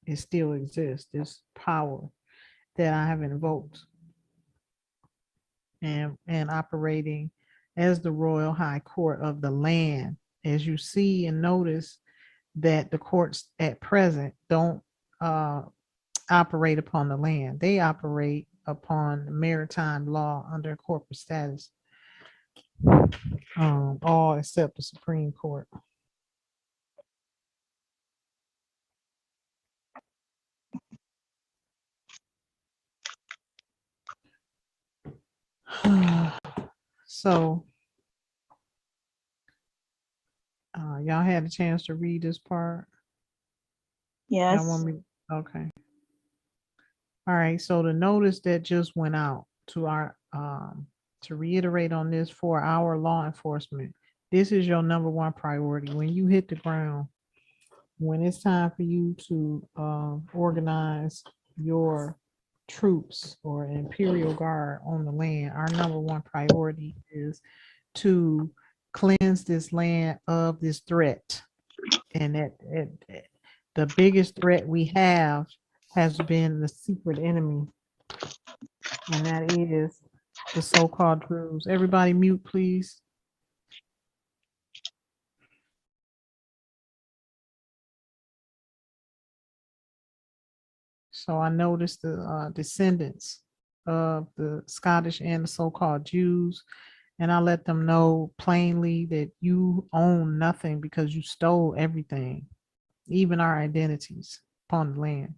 it still exists. This power that I have invoked and operating as the Royal High Court of the land. As you see and notice that the courts at present don't operate upon the land. They operate upon maritime law under corporate status, all except the Supreme Court. So y'all had a chance to read this part? Yes. Y'all want me? Okay. All right. So the notice that just went out to our to reiterate on this for our law enforcement, this is your number one priority. When you hit the ground, when it's time for you to organize your troops or Imperial Guard on the land, our number one priority is to cleanse this land of this threat. And the biggest threat we have has been the secret enemy, and that is the so-called Druze. Everybody mute, please. So I noticed the descendants of the Scottish and the so-called Jews, and I let them know plainly that you own nothing because you stole everything, even our identities upon the land.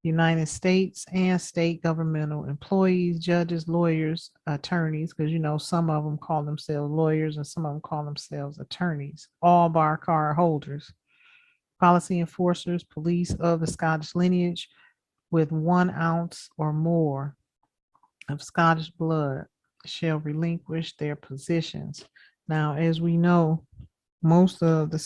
United States and state governmental employees, judges, lawyers, attorneys, because you know some of them call themselves lawyers and some of them call themselves attorneys, all bar card holders, policy enforcers, police of the Scottish lineage with 1 ounce or more of Scottish blood shall relinquish their positions. Now, as we know, most of the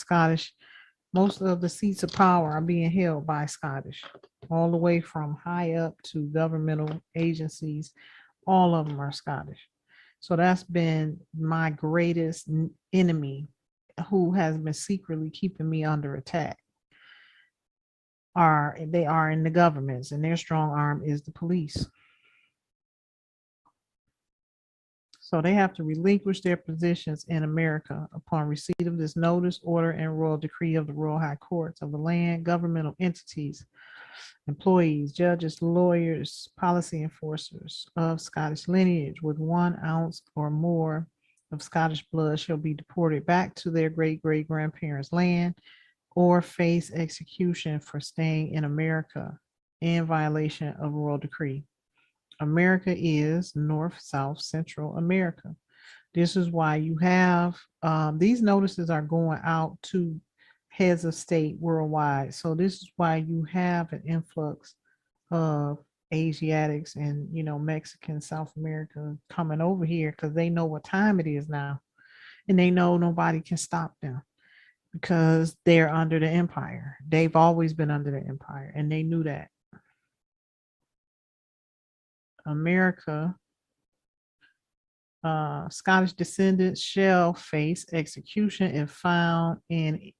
seats of power are being held by Scottish, all the way from high up to governmental agencies. All of them are Scottish. So that's been my greatest enemy, who has been secretly keeping me under attack. They are in the governments, and their strong arm is the police. So they have to relinquish their positions in America upon receipt of this notice, order, and royal decree of the Royal High Courts of the land, governmental entities, employees, judges, lawyers, policy enforcers of Scottish lineage with 1 ounce or more of Scottish blood shall be deported back to their great great grandparents' land or face execution for staying in America in violation of royal decree. America is North, South, Central America. This is why you have these notices are going out to heads of state worldwide. So this is why you have an influx of Asiatics and Mexican, South America coming over here because they know what time it is now, and they know nobody can stop them because they're under the empire. They've always been under the empire, and they knew that. America, Scottish descendants shall face execution if found in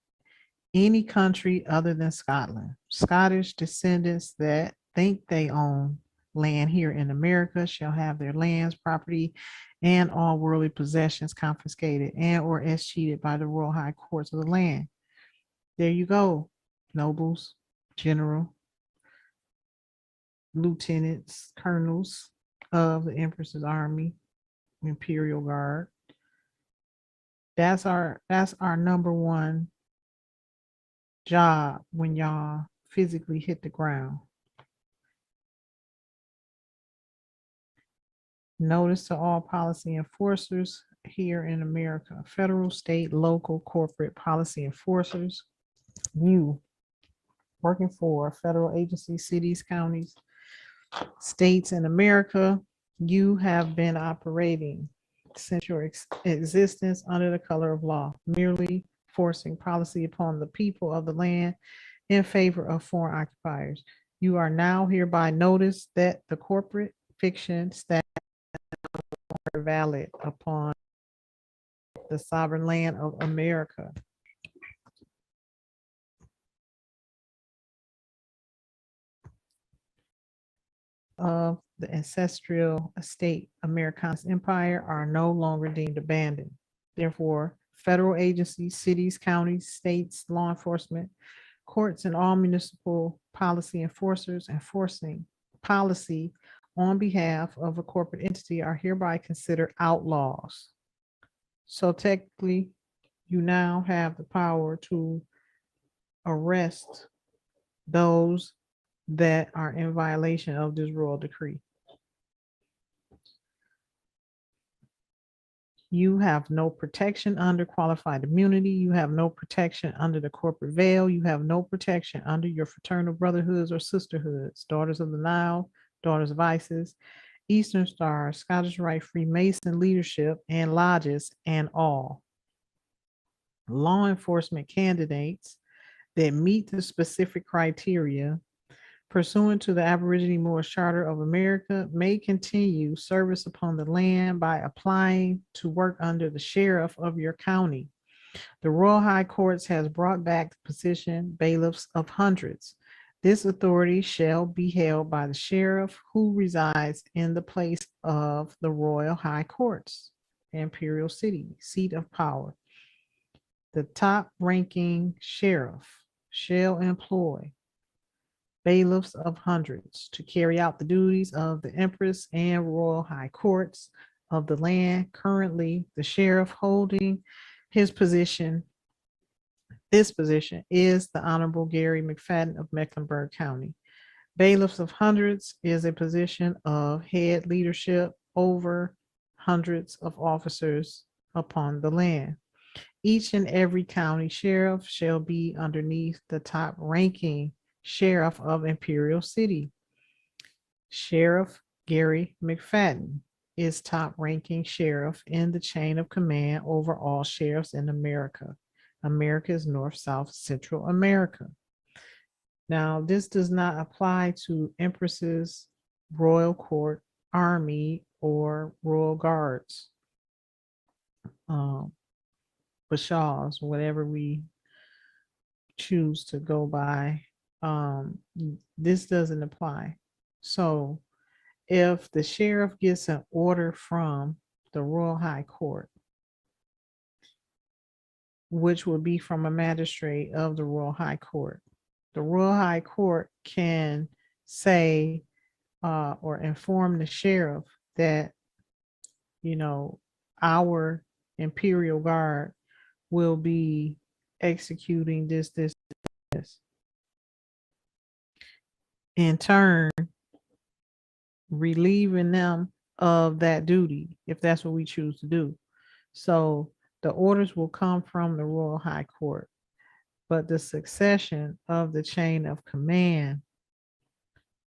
any country other than Scotland. Scottish descendants that think they own land here in America shall have their lands, property, and all worldly possessions confiscated and or escheated by the Royal High Courts of the land. There you go, nobles, general, lieutenants, colonels of the Empress's Army, Imperial Guard. That's our number one job when y'all physically hit the ground. Notice to all policy enforcers here in America, federal, state, local, corporate policy enforcers, you working for federal agencies, cities, counties, states in America, you have been operating since your existence under the color of law, merely forcing policy upon the people of the land in favor of foreign occupiers. You are now hereby noticed that the corporate fiction statutes are valid upon the sovereign land of America. Of the ancestral estate American's empire are no longer deemed abandoned. Therefore, federal agencies, cities, counties, states, law enforcement, courts, and all municipal policy enforcers enforcing policy on behalf of a corporate entity are hereby considered outlaws. So technically, you now have the power to arrest those that are in violation of this royal decree. You have no protection under qualified immunity. You have no protection under the corporate veil. You have no protection under your fraternal brotherhoods or sisterhoods, Daughters of the Nile, Daughters of Isis, Eastern Star, Scottish Rite Freemason leadership, and lodges, and all. Law enforcement candidates that meet the specific criteria pursuant to the Aborigine Moorish Charter of America may continue service upon the land by applying to work under the sheriff of your county. The Royal High Courts has brought back the position bailiffs of hundreds. This authority shall be held by the sheriff who resides in the place of the Royal High Courts, Imperial City, seat of power. The top-ranking sheriff shall employ bailiffs of hundreds to carry out the duties of the Empress and Royal High Courts of the land. Currently, the sheriff holding this position is the Honorable Gary McFadden of Mecklenburg County. Bailiffs of hundreds is a position of head leadership over hundreds of officers upon the land. Each and every county sheriff shall be underneath the top ranking sheriff of Imperial City. Sheriff Gary McFadden is top ranking sheriff in the chain of command over all sheriffs in America. America is North, South, Central America. Now, this does not apply to Empresses, Royal Court, Army, or Royal Guards. Bashaws, whatever we choose to go by. This doesn't apply. So if the sheriff gets an order from the Royal High Court, which would be from a magistrate of the Royal High Court, the Royal High Court can say or inform the sheriff that, you know, our Imperial Guard will be executing this. In turn, relieving them of that duty, if that's what we choose to do. So the orders will come from the Royal High Court, but the succession of the chain of command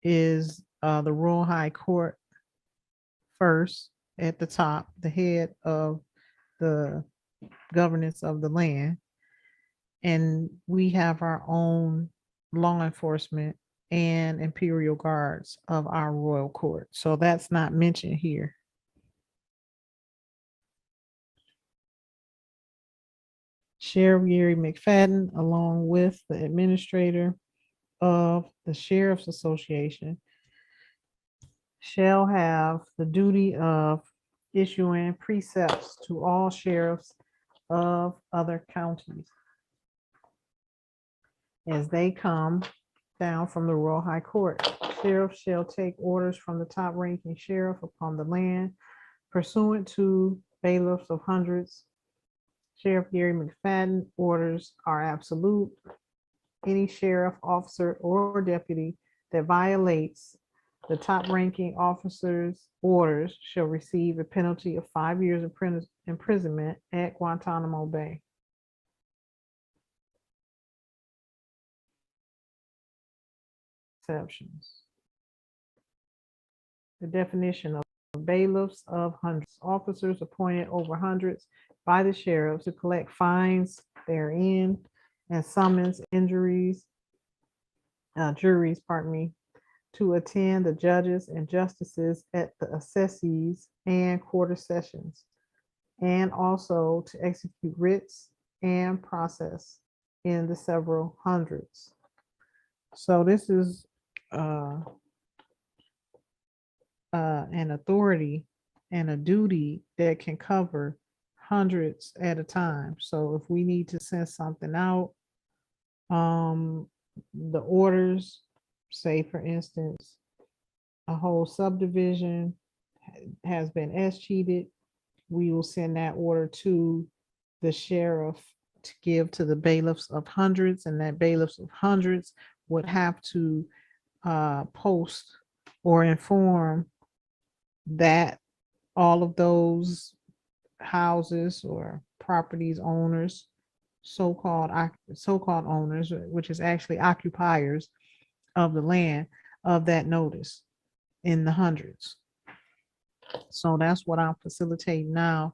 is the Royal High Court first at the top, the head of the governance of the land. And we have our own law enforcement and Imperial Guards of our royal court. So that's not mentioned here. Sheriff Gary McFadden, along with the administrator of the Sheriff's Association, shall have the duty of issuing precepts to all sheriffs of other counties as they come down from the Royal High Court. sheriff shall take orders from the top ranking sheriff upon the land pursuant to bailiffs of hundreds. Sheriff Gary McFadden orders are absolute. Any sheriff, officer, or deputy that violates the top ranking officer's orders shall receive a penalty of 5 years imprisonment at Guantanamo Bay. Exceptions. The definition of bailiffs of hundreds, officers appointed over hundreds by the sheriff to collect fines therein and summons juries, to attend the judges and justices at the assessees and quarter sessions, and also to execute writs and process in the several hundreds. So this is an authority and a duty that can cover hundreds at a time. So if we need to send something out, the orders, say for instance, a whole subdivision has been escheated, we will send that order to the sheriff to give to the bailiffs of hundreds, and that bailiffs of hundreds would have to post or inform that all of those houses or properties owners, so-called owners, which is actually occupiers of the land, of that notice in the hundreds. So that's what I'm facilitating now,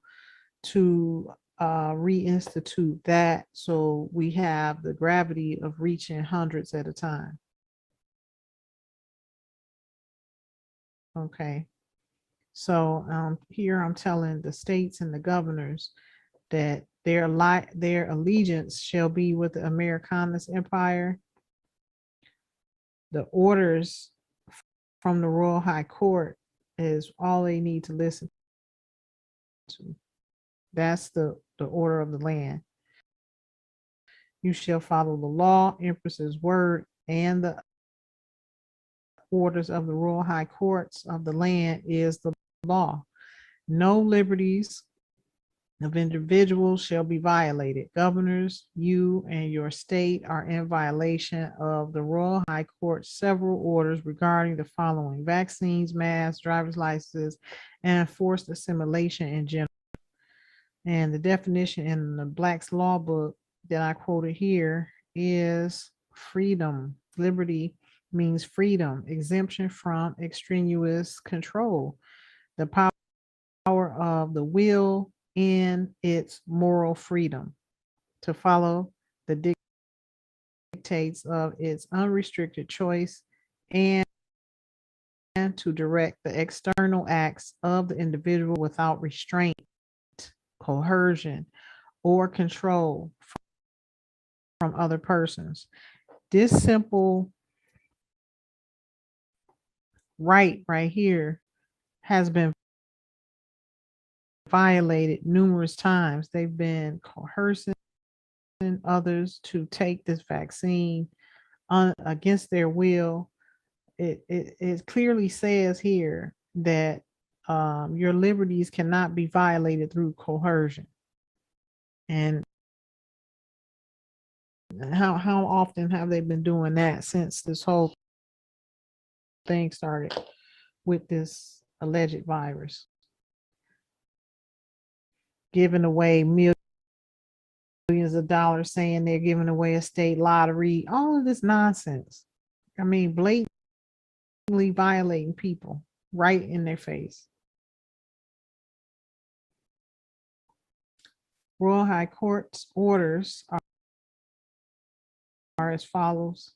to reinstitute that, so we have the gravity of reaching hundreds at a time. Okay. So here I'm telling the states and the governors that their allegiance shall be with the Americanist Empire. The orders from the Royal High Court is all they need to listen to. That's the order of the land. You shall follow the law, Empress's word, and the orders of the Royal High Courts of the land is the law. No liberties of individuals shall be violated. Governors, you and your state are in violation of the Royal High Court's several orders regarding the following: vaccines, masks, driver's licenses, and forced assimilation in general. And the definition in the Black's Law Book that I quoted here is freedom. Liberty means freedom, exemption from extraneous control, the power of the will in its moral freedom to follow the dictates of its unrestricted choice, and to direct the external acts of the individual without restraint, coercion, or control from other persons. This simple right here has been violated numerous times. They've been coercing others to take this vaccine against their will. It clearly says here that your liberties cannot be violated through coercion. And how often have they been doing that since this whole thing started with this alleged virus? Giving away millions of dollars, saying they're giving away a state lottery, all of this nonsense. I mean, blatantly violating people right in their face. Royal High Court's orders are as follows.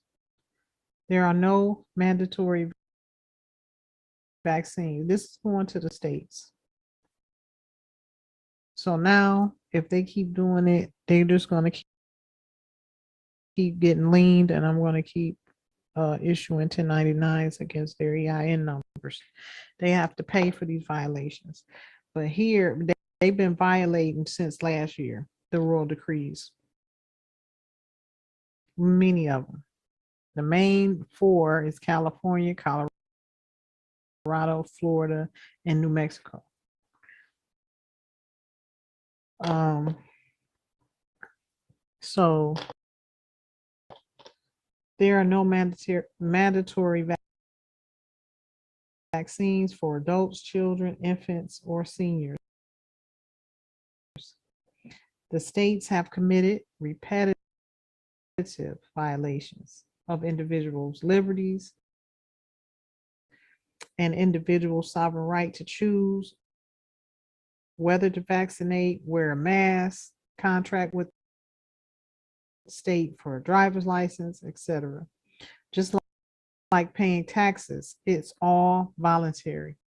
There are no mandatory vaccines. This is going to the states. So now, if they keep doing it, they're just going to keep getting leaned, and I'm going to keep issuing 1099s against their EIN numbers. They have to pay for these violations. But here, they've been violating since last year, the royal decrees. Many of them. The main four is California, Colorado, Florida, and New Mexico. So there are no mandatory vaccines for adults, children, infants, or seniors. The states have committed repetitive violations of individuals' liberties and individual sovereign right to choose whether to vaccinate, wear a mask, contract with the state for a driver's license, etc. Just like paying taxes, it's all voluntary.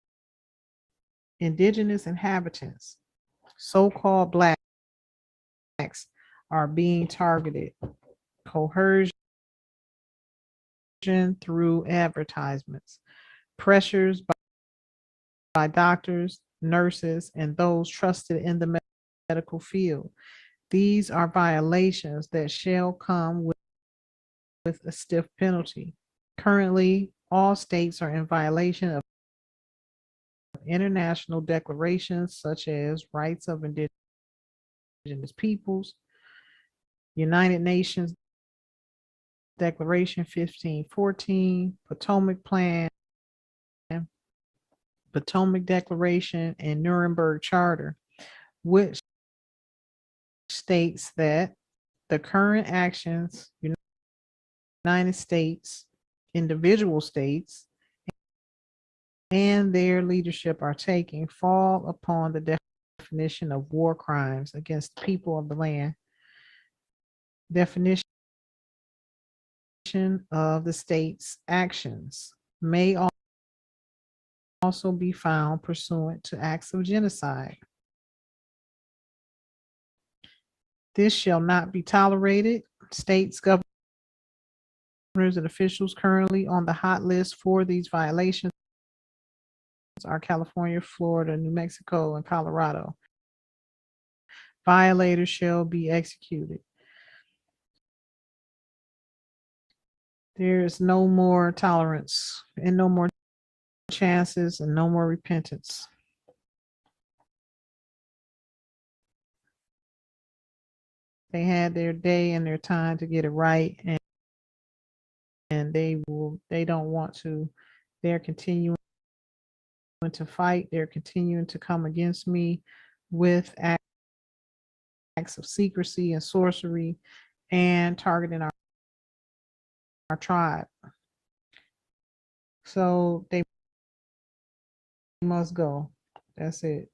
Indigenous inhabitants, so-called Blacks, are being targeted. Coercion through advertisements, pressures by doctors, nurses, and those trusted in the medical field. These are violations that shall come with a stiff penalty. Currently, all states are in violation of international declarations such as Rights of Indigenous Peoples, United Nations Declaration 1514, Potomac Plan, Potomac Declaration, and Nuremberg Charter, which states that the current actions United States, individual states, and their leadership are taking fall upon the definition of war crimes against the people of the land. Definition of the state's actions may also be found pursuant to acts of genocide. This shall not be tolerated. States, governors, and officials currently on the hot list for these violations are California, Florida, New Mexico, and Colorado. Violators shall be executed. There is no more tolerance and no more chances and no more repentance. They had their day and their time to get it right, and they don't want to. They're continuing to fight. They're continuing to come against me with acts of secrecy and sorcery and targeting our tribe. So they must go. That's it.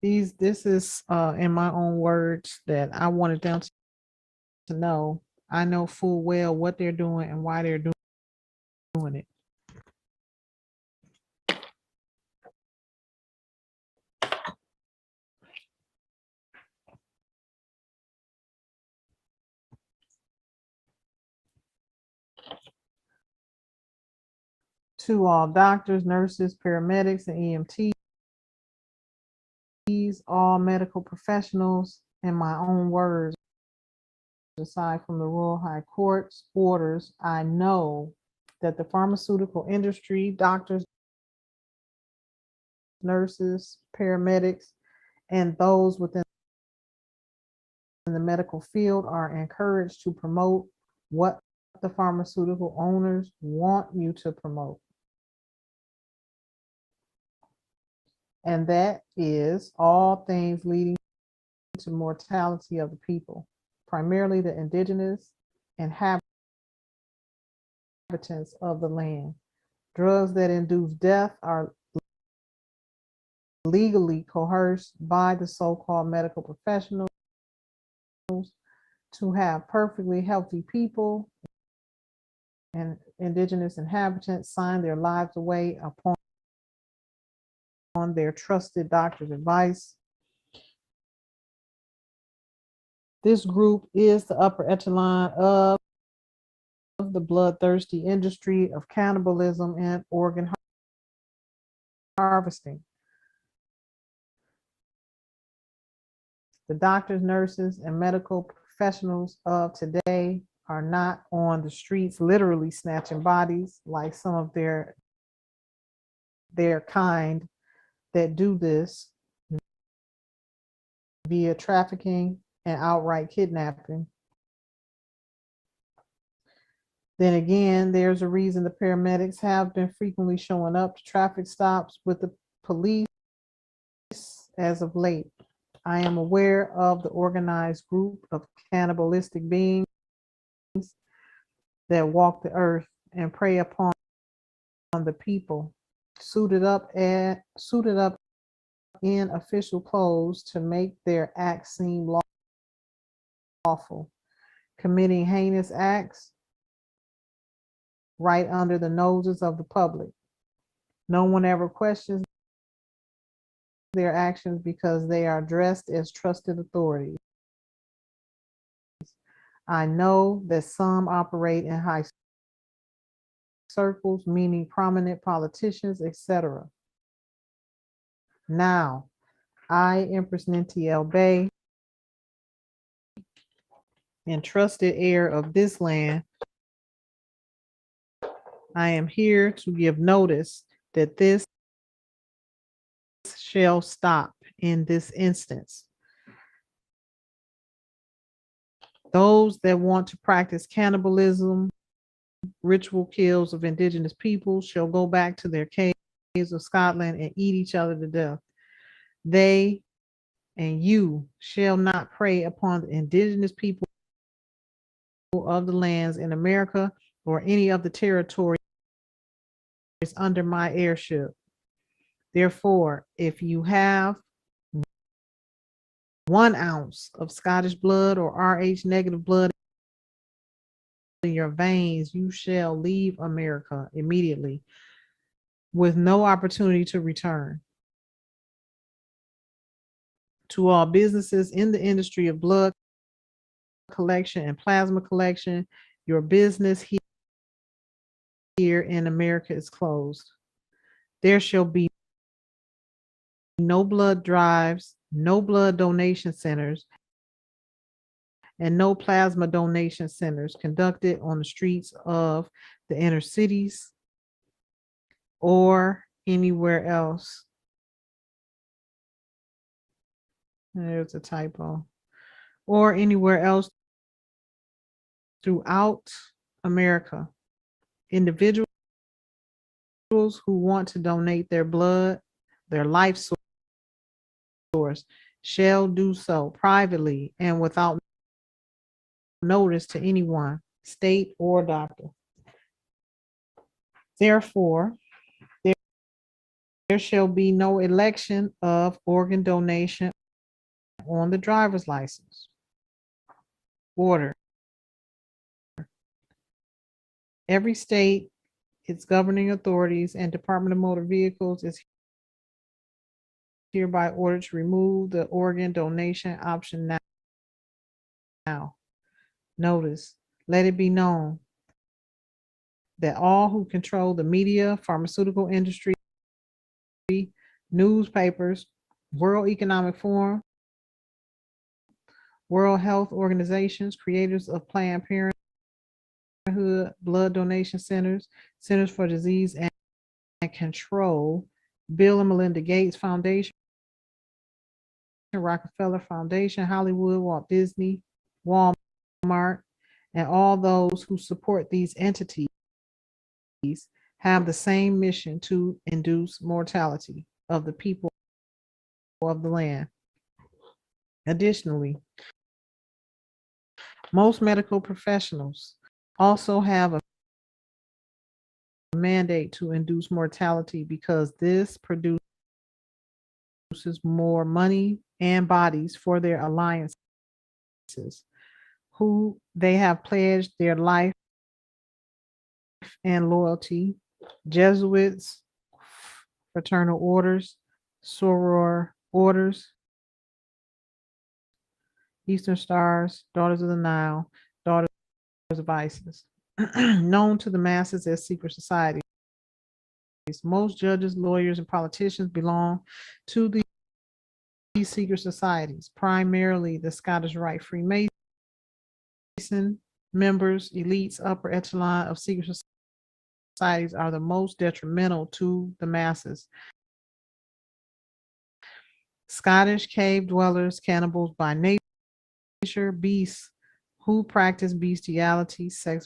This is in my own words that I wanted them to know. I know full well what they're doing and why they're doing it. To all doctors, nurses, paramedics, and EMTs, all medical professionals, in my own words, aside from the Royal High Court's orders, I know that the pharmaceutical industry, doctors, nurses, paramedics, and those within the medical field are encouraged to promote what the pharmaceutical owners want you to promote. And that is all things leading to mortality of the people, primarily the indigenous inhabitants of the land. Drugs that induce death are legally coerced by the so-called medical professionals to have perfectly healthy people and indigenous inhabitants sign their lives away upon their trusted doctor's advice. This group is the upper echelon of the bloodthirsty industry of cannibalism and organ harvesting. The doctors, nurses, and medical professionals of today are not on the streets literally snatching bodies like some of their kind that do this via trafficking and outright kidnapping. Then again, there's a reason the paramedics have been frequently showing up to traffic stops with the police as of late. I am aware of the organized group of cannibalistic beings that walk the earth and prey upon the people, suited up in official clothes to make their acts seem lawful, committing heinous acts right under the noses of the public. No one ever questions their actions because they are dressed as trusted authorities. I know that some operate in high circles, meaning prominent politicians, etc. Now, I, Empress Ninti El Bay, and trusted heir of this land, I am here to give notice that this shall stop in this instance. Those that want to practice cannibalism, ritual kills of indigenous peoples shall go back to their caves of Scotland and eat each other to death. They and you shall not prey upon the indigenous people of the lands in America or any of the territories under my heirship. Therefore, if you have 1 ounce of Scottish blood or Rh negative blood in your veins, you shall leave America immediately with no opportunity to return. To all businesses in the industry of blood collection and plasma collection, your business here in America is closed. There shall be no blood drives, no blood donation centers, and no plasma donation centers conducted on the streets of the inner cities or anywhere else. There's a typo. Or anywhere else throughout America. Individuals who want to donate their blood, their life source, shall do so privately and without notice to anyone, state or doctor. Therefore, there shall be no election of organ donation on the driver's license. Order. Every state, its governing authorities, and Department of Motor Vehicles is hereby ordered to remove the organ donation option now. Notice, let it be known that all who control the media, pharmaceutical industry, newspapers, World Economic Forum, World Health Organizations, creators of Planned Parenthood, blood donation centers, Centers for Disease and Control, Bill and Melinda Gates Foundation, Rockefeller Foundation, Hollywood, Walt Disney, Walmart, and all those who support these entities have the same mission to induce mortality of the people of the land. Additionally, most medical professionals also have a mandate to induce mortality because this produces more money and bodies for their alliances, who they have pledged their life and loyalty. Jesuits, fraternal orders, soror orders, Eastern Stars, Daughters of the Nile, Daughters of Isis, known to the masses as secret societies. Most judges, lawyers, and politicians belong to these secret societies, primarily the Scottish Rite Freemasons, citizen members, elites, upper echelon of secret societies are the most detrimental to the masses. Scottish cave dwellers, cannibals by nature, beasts who practice bestiality, sex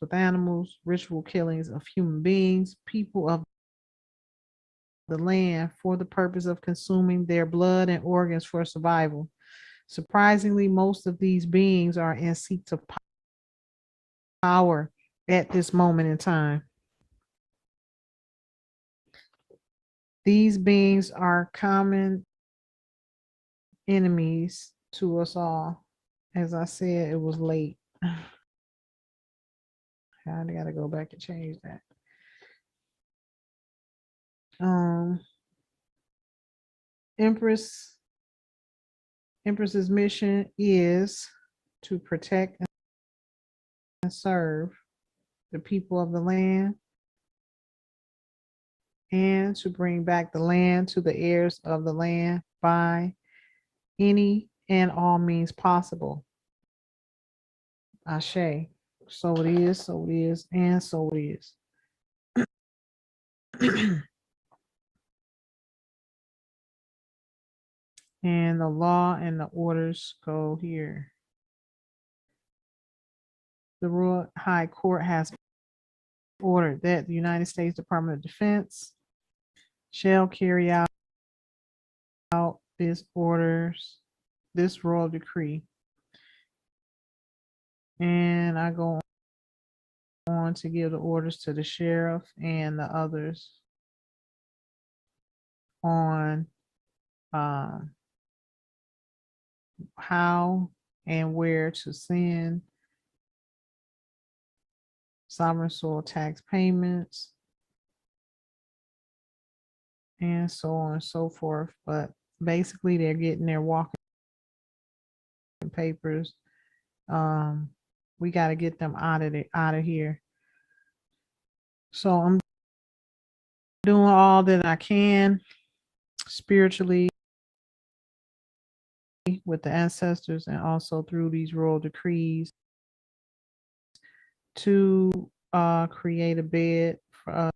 with animals, ritual killings of human beings, people of the land for the purpose of consuming their blood and organs for survival. Surprisingly, most of these beings are in seats of power at this moment in time. These beings are common enemies to us all. As I said, it was late. I gotta go back and change that. Empress's mission is to protect and serve the people of the land and to bring back the land to the heirs of the land by any and all means possible. Ashe. So it is, and so it is. And the law and the orders go here. The Royal High Court has ordered that the United States Department of Defense shall carry out this royal decree. And I go on to give the orders to the sheriff and the others on how and where to send sovereign soil tax payments and so on and so forth. But basically they're getting their walking papers. We got to get them out of here. So I'm doing all that I can spiritually with the ancestors and also through these royal decrees to create a bed for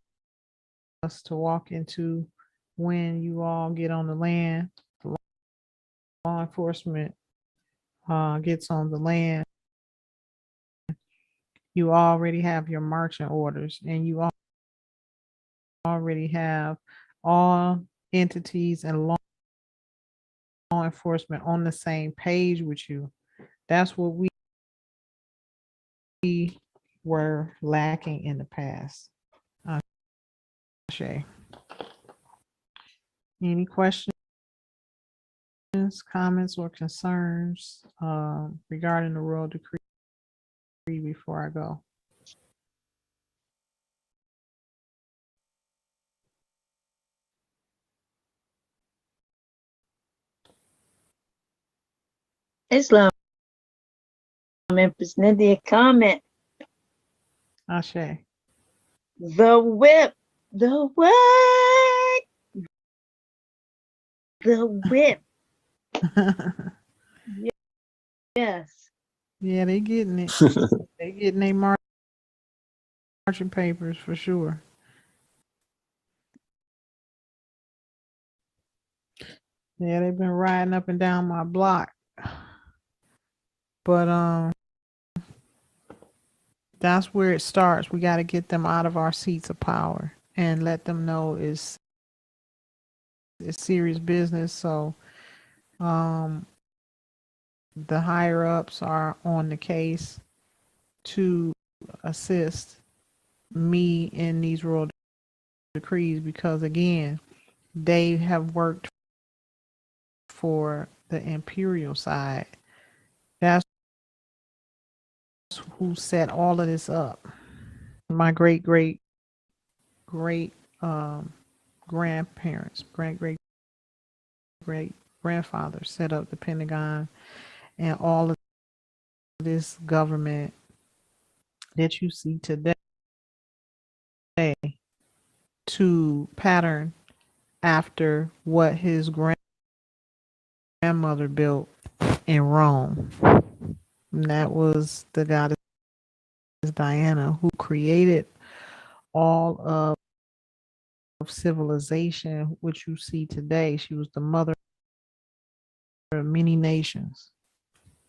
us to walk into when you all get on the land. The law enforcement gets on the land. You already have your marching orders and you already have all entities and law enforcement on the same page with you. That's what we were lacking in the past. Ashe. Any questions, comments, or concerns regarding the royal decree before I go? Islam, Empress Nydia, comment. Ashe. The whip, the what? The whip. Yes. Yeah, they getting it. They getting their marching papers for sure. Yeah, they've been riding up and down my block. But that's where it starts. We got to get them out of our seats of power and let them know it's serious business. So the higher ups are on the case to assist me in these royal decrees because again, they have worked for the imperial side. That's who set all of this up. My great grandparents, great grandfather set up the Pentagon and all of this government that you see today to pattern after what his grandmother built in Rome. And that was the goddess Diana, who created all of civilization, which you see today. She was the mother of many nations.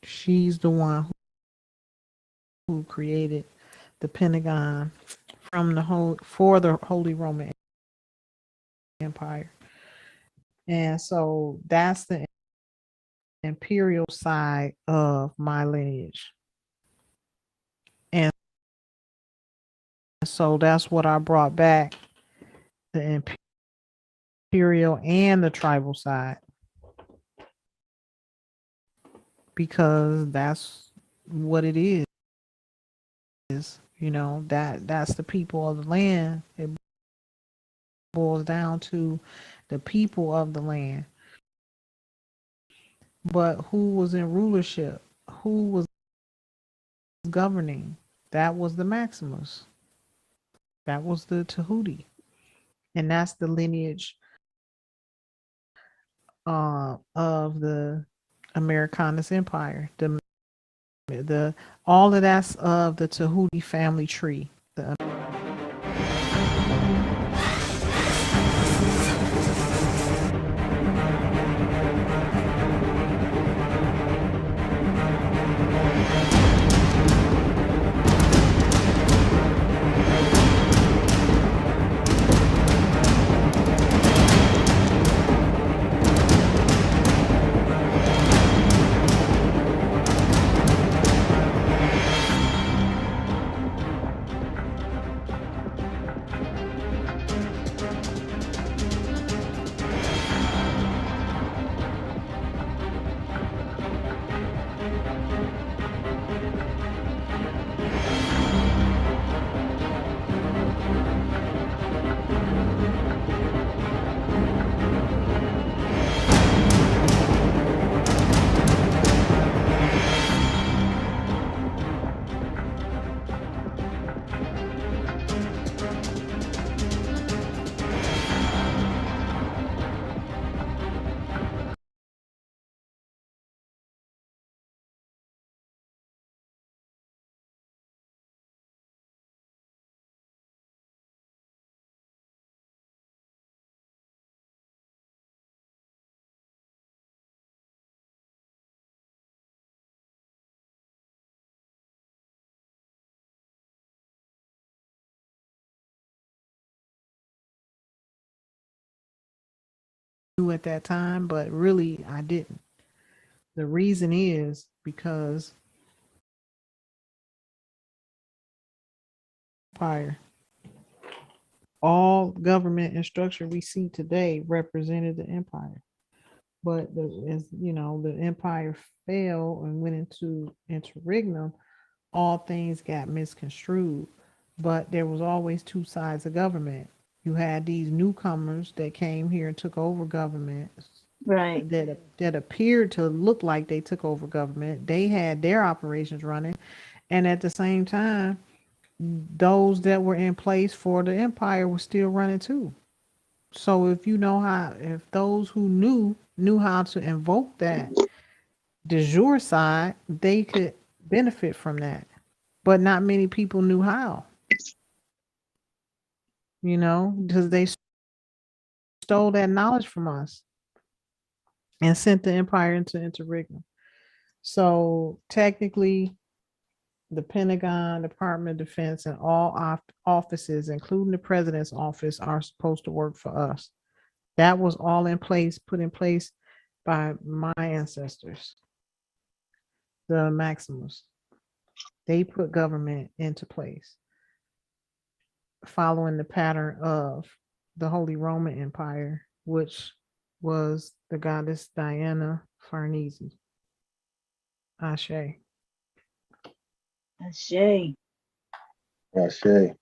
She's the one who created the Pentagon from for the Holy Roman Empire. And so that's the imperial side of my lineage. And so that's what I brought back, the imperial and the tribal side, because that's what it is. You know, that's the people of the land. It boils down to the people of the land. But who was in rulership? Who was governing? That was the Maximus. That was the Tahuti. And that's the lineage of the Americanus Empire. The all of that's of the Tahuti family tree. At that time, but really I didn't. The reason is because empire, all government and structure we see today represented the empire. But as you know, the empire fell and went into interregnum, all things got misconstrued. But there was always two sides of government. You had these newcomers that came here and took over government, Right. that appeared to look like they took over government. They had their operations running, and at the same time, those that were in place for the empire were still running too. So if those who knew how to invoke that de jure side, they could benefit from that. But not many people knew how, because they stole that knowledge from us and sent the empire into interregnum. So technically, the Pentagon, Department of Defense, and all offices, including the president's office, are supposed to work for us. That was all put in place by my ancestors, the Maximus. They put government into place, following the pattern of the Holy Roman Empire, which was the goddess Diana Farnese. Ashe. Ashe. Ashe.